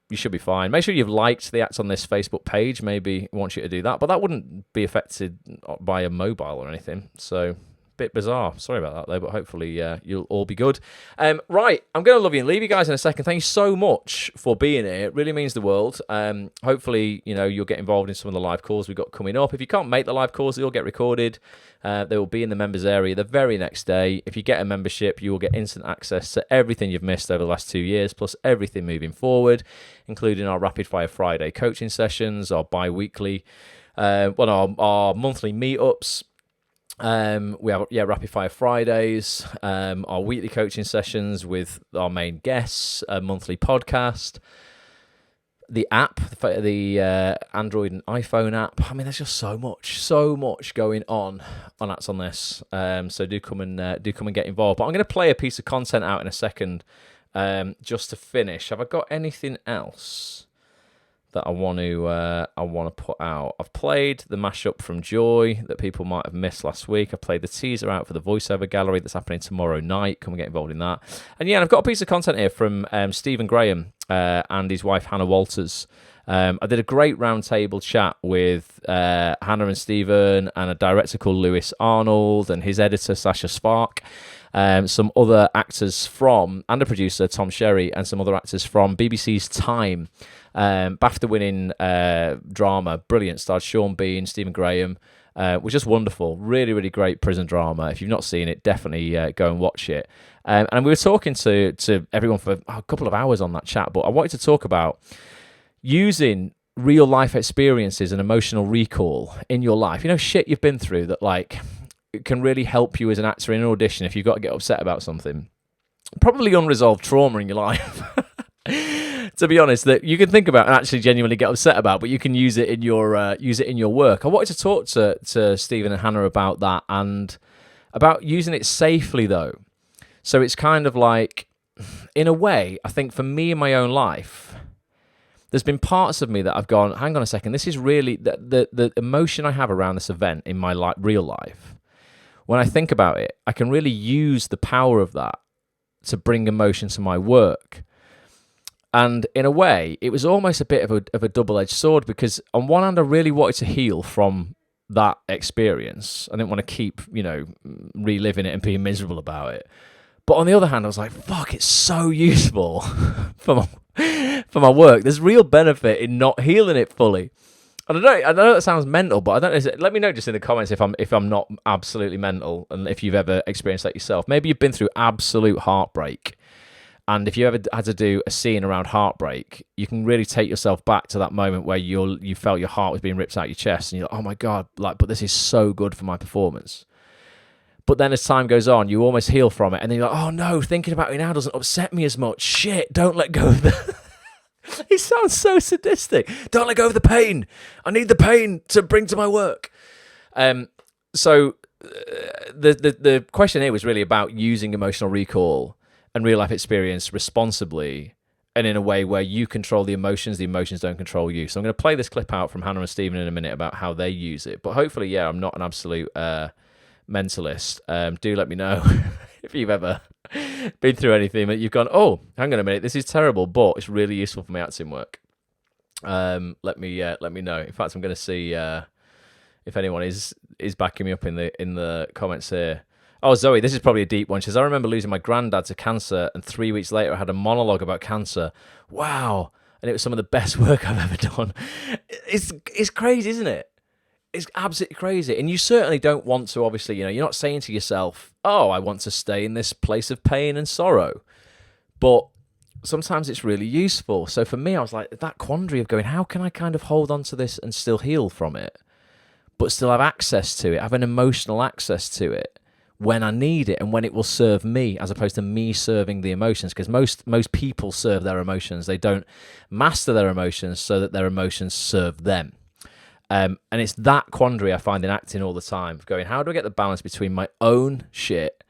you should be fine. Make sure you've liked the Acts on This Facebook page. Maybe it wants you to do that. But that wouldn't be affected by a mobile or anything. So bit bizarre. Sorry about that, though, but hopefully you'll all be good. Right, I'm going to love you and leave you guys in a second. Thank you so much for being here. It really means the world. Hopefully, you'll get involved in some of the live calls we've got coming up. If you can't make the live calls, they'll get recorded. They will be in the members area the very next day. If you get a membership, you will get instant access to everything you've missed over the last 2 years, plus everything moving forward, including our Rapid Fire Friday coaching sessions, our bi-weekly, our monthly meetups. We have Rapid Fire Fridays, our weekly coaching sessions with our main guests, a monthly podcast, the app, the Android and iPhone app. I mean, there's just so much going on Acts on This. So do come and get involved. But I'm going to play a piece of content out in a second, just to finish. Have I got anything else that I want to put out? I've played the mashup from Joy that people might have missed last week. I played the teaser out for the Voiceover Gallery that's happening tomorrow night. Come and get involved in that. And yeah, I've got a piece of content here from Stephen Graham and his wife Hannah Walters. I did a great roundtable chat with Hannah and Stephen and a director called Lewis Arnold and his editor Sasha Spark. Some other actors and a producer, Tom Sherry, and some other actors from BBC's Time. BAFTA-winning drama, brilliant. Starred Sean Bean, Stephen Graham, was just wonderful. Really, really great prison drama. If you've not seen it, definitely go and watch it. And we were talking to everyone for a couple of hours on that chat, but I wanted to talk about using real life experiences and emotional recall in your life. Shit you've been through that it can really help you as an actor in an audition if you've got to get upset about something. Probably unresolved trauma in your life. To be honest, that you can think about and actually genuinely get upset about, but you can use it in your work. I wanted to talk to Stephen and Hannah about that and about using it safely, though. So it's kind of like, in a way, I think for me in my own life, there's been parts of me that I've gone, hang on a second, this is really the emotion I have around this event in my real life. When I think about it, I can really use the power of that to bring emotion to my work. And in a way, it was almost a bit of a double-edged sword, because on one hand, I really wanted to heal from that experience. I didn't want to keep, reliving it and being miserable about it. But on the other hand, I was like, fuck, it's so useful for my work. There's real benefit in not healing it fully. And I know that sounds mental, but I don't know. Let me know just in the comments if I'm not absolutely mental, and if you've ever experienced that yourself. Maybe you've been through absolute heartbreak. And if you ever had to do a scene around heartbreak, you can really take yourself back to that moment where you felt your heart was being ripped out your chest, and you're like, oh my God, but this is so good for my performance. But then as time goes on, you almost heal from it, and then you're like, oh no, thinking about it now doesn't upset me as much. Shit, don't let go of the... It sounds so sadistic. Don't let go of the pain. I need the pain to bring to my work. So the question here was really about using emotional recall and real life experience responsibly and in a way where you control the emotions don't control you. So I'm going to play this clip out from Hannah and Stephen in a minute about how they use it. But hopefully, yeah, I'm not an absolute mentalist. Do let me know if you've ever been through anything that you've gone, oh, hang on a minute, this is terrible, but it's really useful for my acting work. Let me know. In fact, I'm going to see if anyone is backing me up in the comments here. Oh, Zoe, this is probably a deep one. She says, I remember losing my granddad to cancer, and 3 weeks later I had a monologue about cancer. Wow. And it was some of the best work I've ever done. It's crazy, isn't it? It's absolutely crazy. And you certainly don't want to, obviously, you're not saying to yourself, oh, I want to stay in this place of pain and sorrow. But sometimes it's really useful. So for me, I was like, that quandary of going, how can I kind of hold on to this and still heal from it, but still have access to it, have an emotional access to it when I need it and when it will serve me, as opposed to me serving the emotions. Because most people serve their emotions. They don't master their emotions so that their emotions serve them. And it's that quandary I find in acting all the time, going, how do I get the balance between my own shit,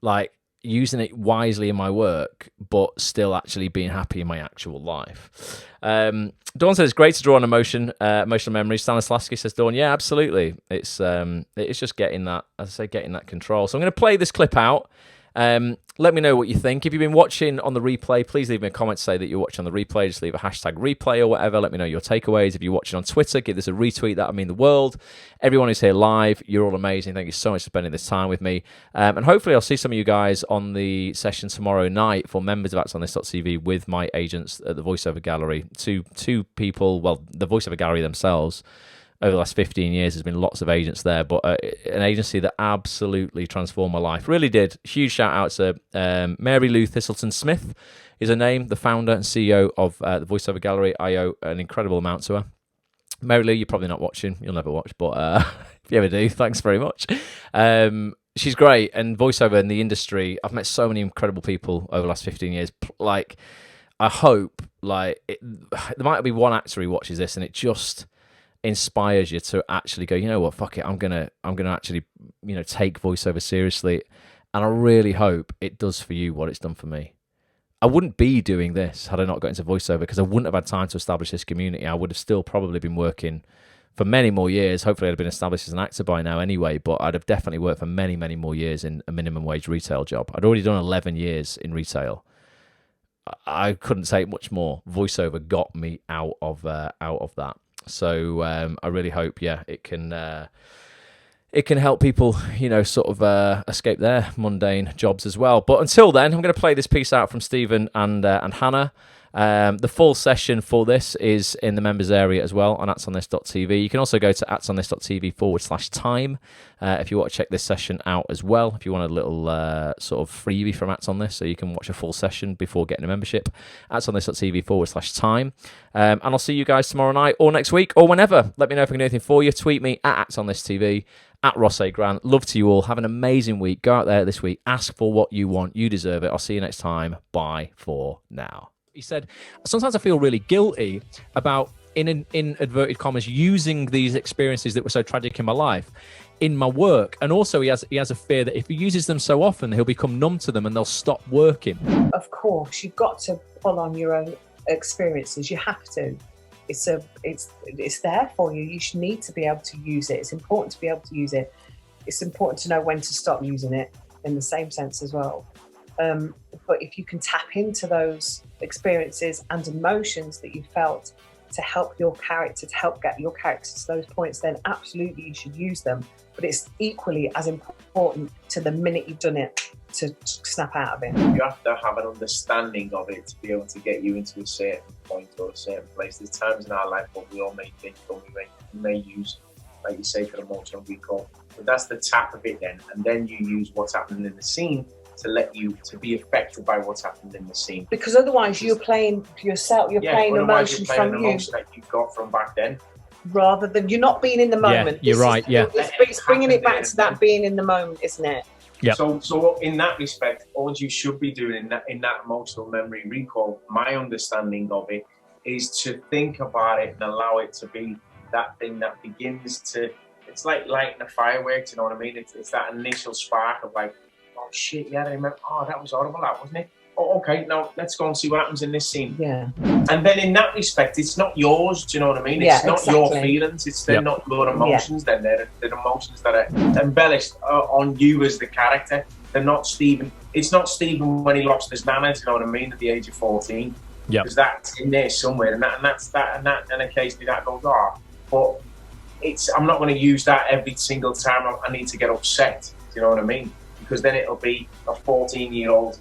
like using it wisely in my work, but still actually being happy in my actual life? Dawn says, great to draw on emotional memories. Stanislavski says, Dawn, yeah, absolutely. It's just getting that, as I say, getting that control. So I'm going to play this clip out, Let me know what you think. If you've been watching on the replay, please leave me a comment to say that you're watching on the replay. Just leave a hashtag replay or whatever. Let me know your takeaways. If you're watching on Twitter, give this a retweet. That would mean the world. Everyone who's here live, you're all amazing. Thank you so much for spending this time with me. And hopefully I'll see some of you guys on the session tomorrow night for members of ActsOnThis.tv with my agents at the Voiceover Gallery. Two people, well, the Voiceover Gallery themselves, over the last 15 years, there's been lots of agents there, but an agency that absolutely transformed my life. Really did. Huge shout out to Mary Lou Thistleton-Smith is her name, the founder and CEO of the Voiceover Gallery. I owe an incredible amount to her. Mary Lou, you're probably not watching. You'll never watch, but if you ever do, thanks very much. She's great, and voiceover in the industry, I've met so many incredible people over the last 15 years. Like, I hope, there might be one actor who watches this, and it just inspires you to actually go, you know what, fuck it, I'm gonna actually, take voiceover seriously. And I really hope it does for you what it's done for me. I wouldn't be doing this had I not got into voiceover, because I wouldn't have had time to establish this community. I would have still probably been working for many more years. Hopefully I'd have been established as an actor by now anyway, but I'd have definitely worked for many, many more years in a minimum wage retail job. I'd already done 11 years in retail. I couldn't take much more. Voiceover got me out of that. So I really hope, it can help people, escape their mundane jobs as well. But until then, I'm going to play this piece out from Stephen and Hannah. The full session for this is in the members area as well on ActsOnThis.tv. You can also go to ActsOnThis.tv/time if you want to check this session out as well. If you want a little sort of freebie from Acts on This, so you can watch a full session before getting a membership. ActsOnThis.tv/time. And I'll see you guys tomorrow night or next week or whenever. Let me know if I can do anything for you. Tweet me at ActsOnThisTV. At Ross A. Grant. Love to you all. Have an amazing week. Go out there this week. Ask for what you want. You deserve it. I'll see you next time. Bye for now. He said, sometimes I feel really guilty about, in inverted commas, using these experiences that were so tragic in my life in my work. And also he has a fear that if he uses them so often, he'll become numb to them and they'll stop working. Of course, you've got to pull on your own experiences. You have to. It's there for you. You should need to be able to use it. It's important to be able to use it. It's important to know when to stop using it in the same sense as well. But if you can tap into those experiences and emotions that you felt to help your character, to help get your character to those points, then absolutely you should use them. But it's equally as important to the minute you've done it to snap out of it. You have to have an understanding of it to be able to get you into a certain point or a certain place. There's times in our life where we all may think, or we may use, like you say, for emotional recall. But that's the tap of it then. And then you use what's happening in the scene to let you to be affected by what's happened in the scene. Because otherwise you're playing yourself, you're playing emotions from you. Emotion that you've got from back then. Rather than, you're not being in the moment. You're right. It's bringing it back to that being in the moment, isn't it? Yeah. So in that respect, all you should be doing in that emotional memory recall, my understanding of it is to think about it and allow it to be that thing that begins to, it's like lighting a fireworks, you know what I mean? It's that initial spark of like, oh shit, yeah, I remember, oh, that was horrible, that, wasn't it? Oh, okay, now let's go and see what happens in this scene. Yeah. And then in that respect, it's not yours, do you know what I mean? It's not your feelings, they're not your emotions, then they're emotions that are embellished on you as the character. They're not Stephen. It's not Stephen when he lost his nana, do you know what I mean, at the age of 14. Yeah. Because that's in there somewhere, and occasionally that goes off. But I'm not going to use that every single time I need to get upset, do you know what I mean? Because then it'll be a 14-year-old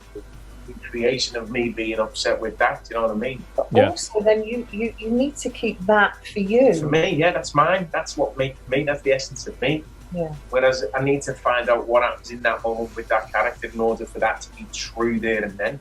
creation of me being upset with that, do you know what I mean? But also then you need to keep that for you. For me, yeah, that's mine. That's what makes me, that's the essence of me. Yeah. Whereas I need to find out what happens in that moment with that character in order for that to be true there and then.